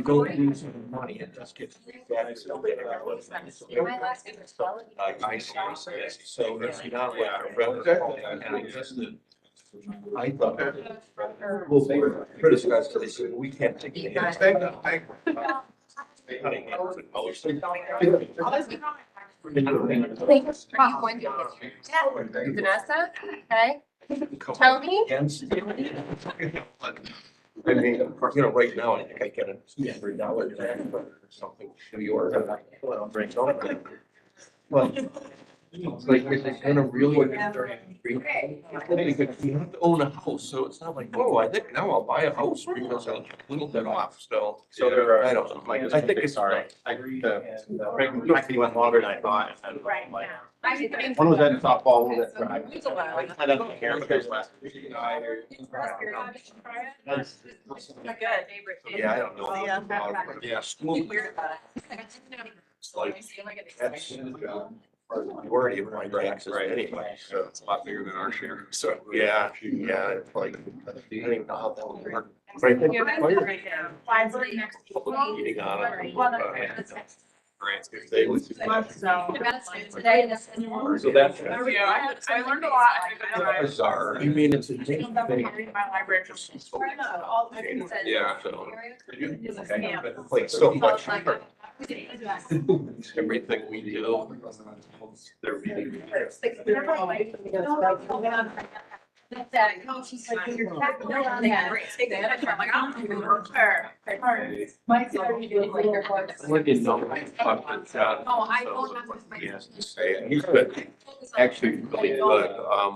go to use some money, it just gets. My last name is Bella. I see, so it's not like a relative, and I just, I thought. Well, they were criticized, they said, we can't take the hits. Vanessa, okay, Tony? I mean, you know, right now, I think I get a $200 back or something, New York, and I don't drink on it. But it's like, is it gonna really? Because you have to own a house, so it's not like, oh, I think now I'll buy a house because I'm a little bit off, so. So there are, I don't know. like, I think it's. sorry, I agree, actually went longer than I thought. And like, Right. one was at softball, one was at. I don't care because last week. Yeah, I don't know. Yeah, school. It's like, that's majority of my taxes anyway, so. It's a lot bigger than our share, so. Yeah, it's like, I don't even know how that would work. But I think the fire meeting on it. They would. So that's. So that's. I learned a lot. Bizarre. I mean, it's a big thing. My library just. Yeah. So, but like so much. Everything we do. They're really. What did know? Oh, I So, don't have. he has to say, and he's been actually really good. I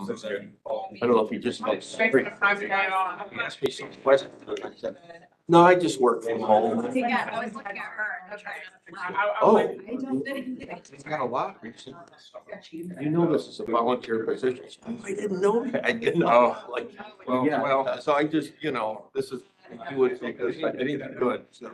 don't know if he just makes. He asked me some questions. And I said, no, I just work from home. Yeah, I was looking at her. Okay. Oh. He's got a lot. You know, this is a volunteer position. I didn't know that. I didn't know, like, well, so I just, you know, this is, you would think this, I didn't good. So.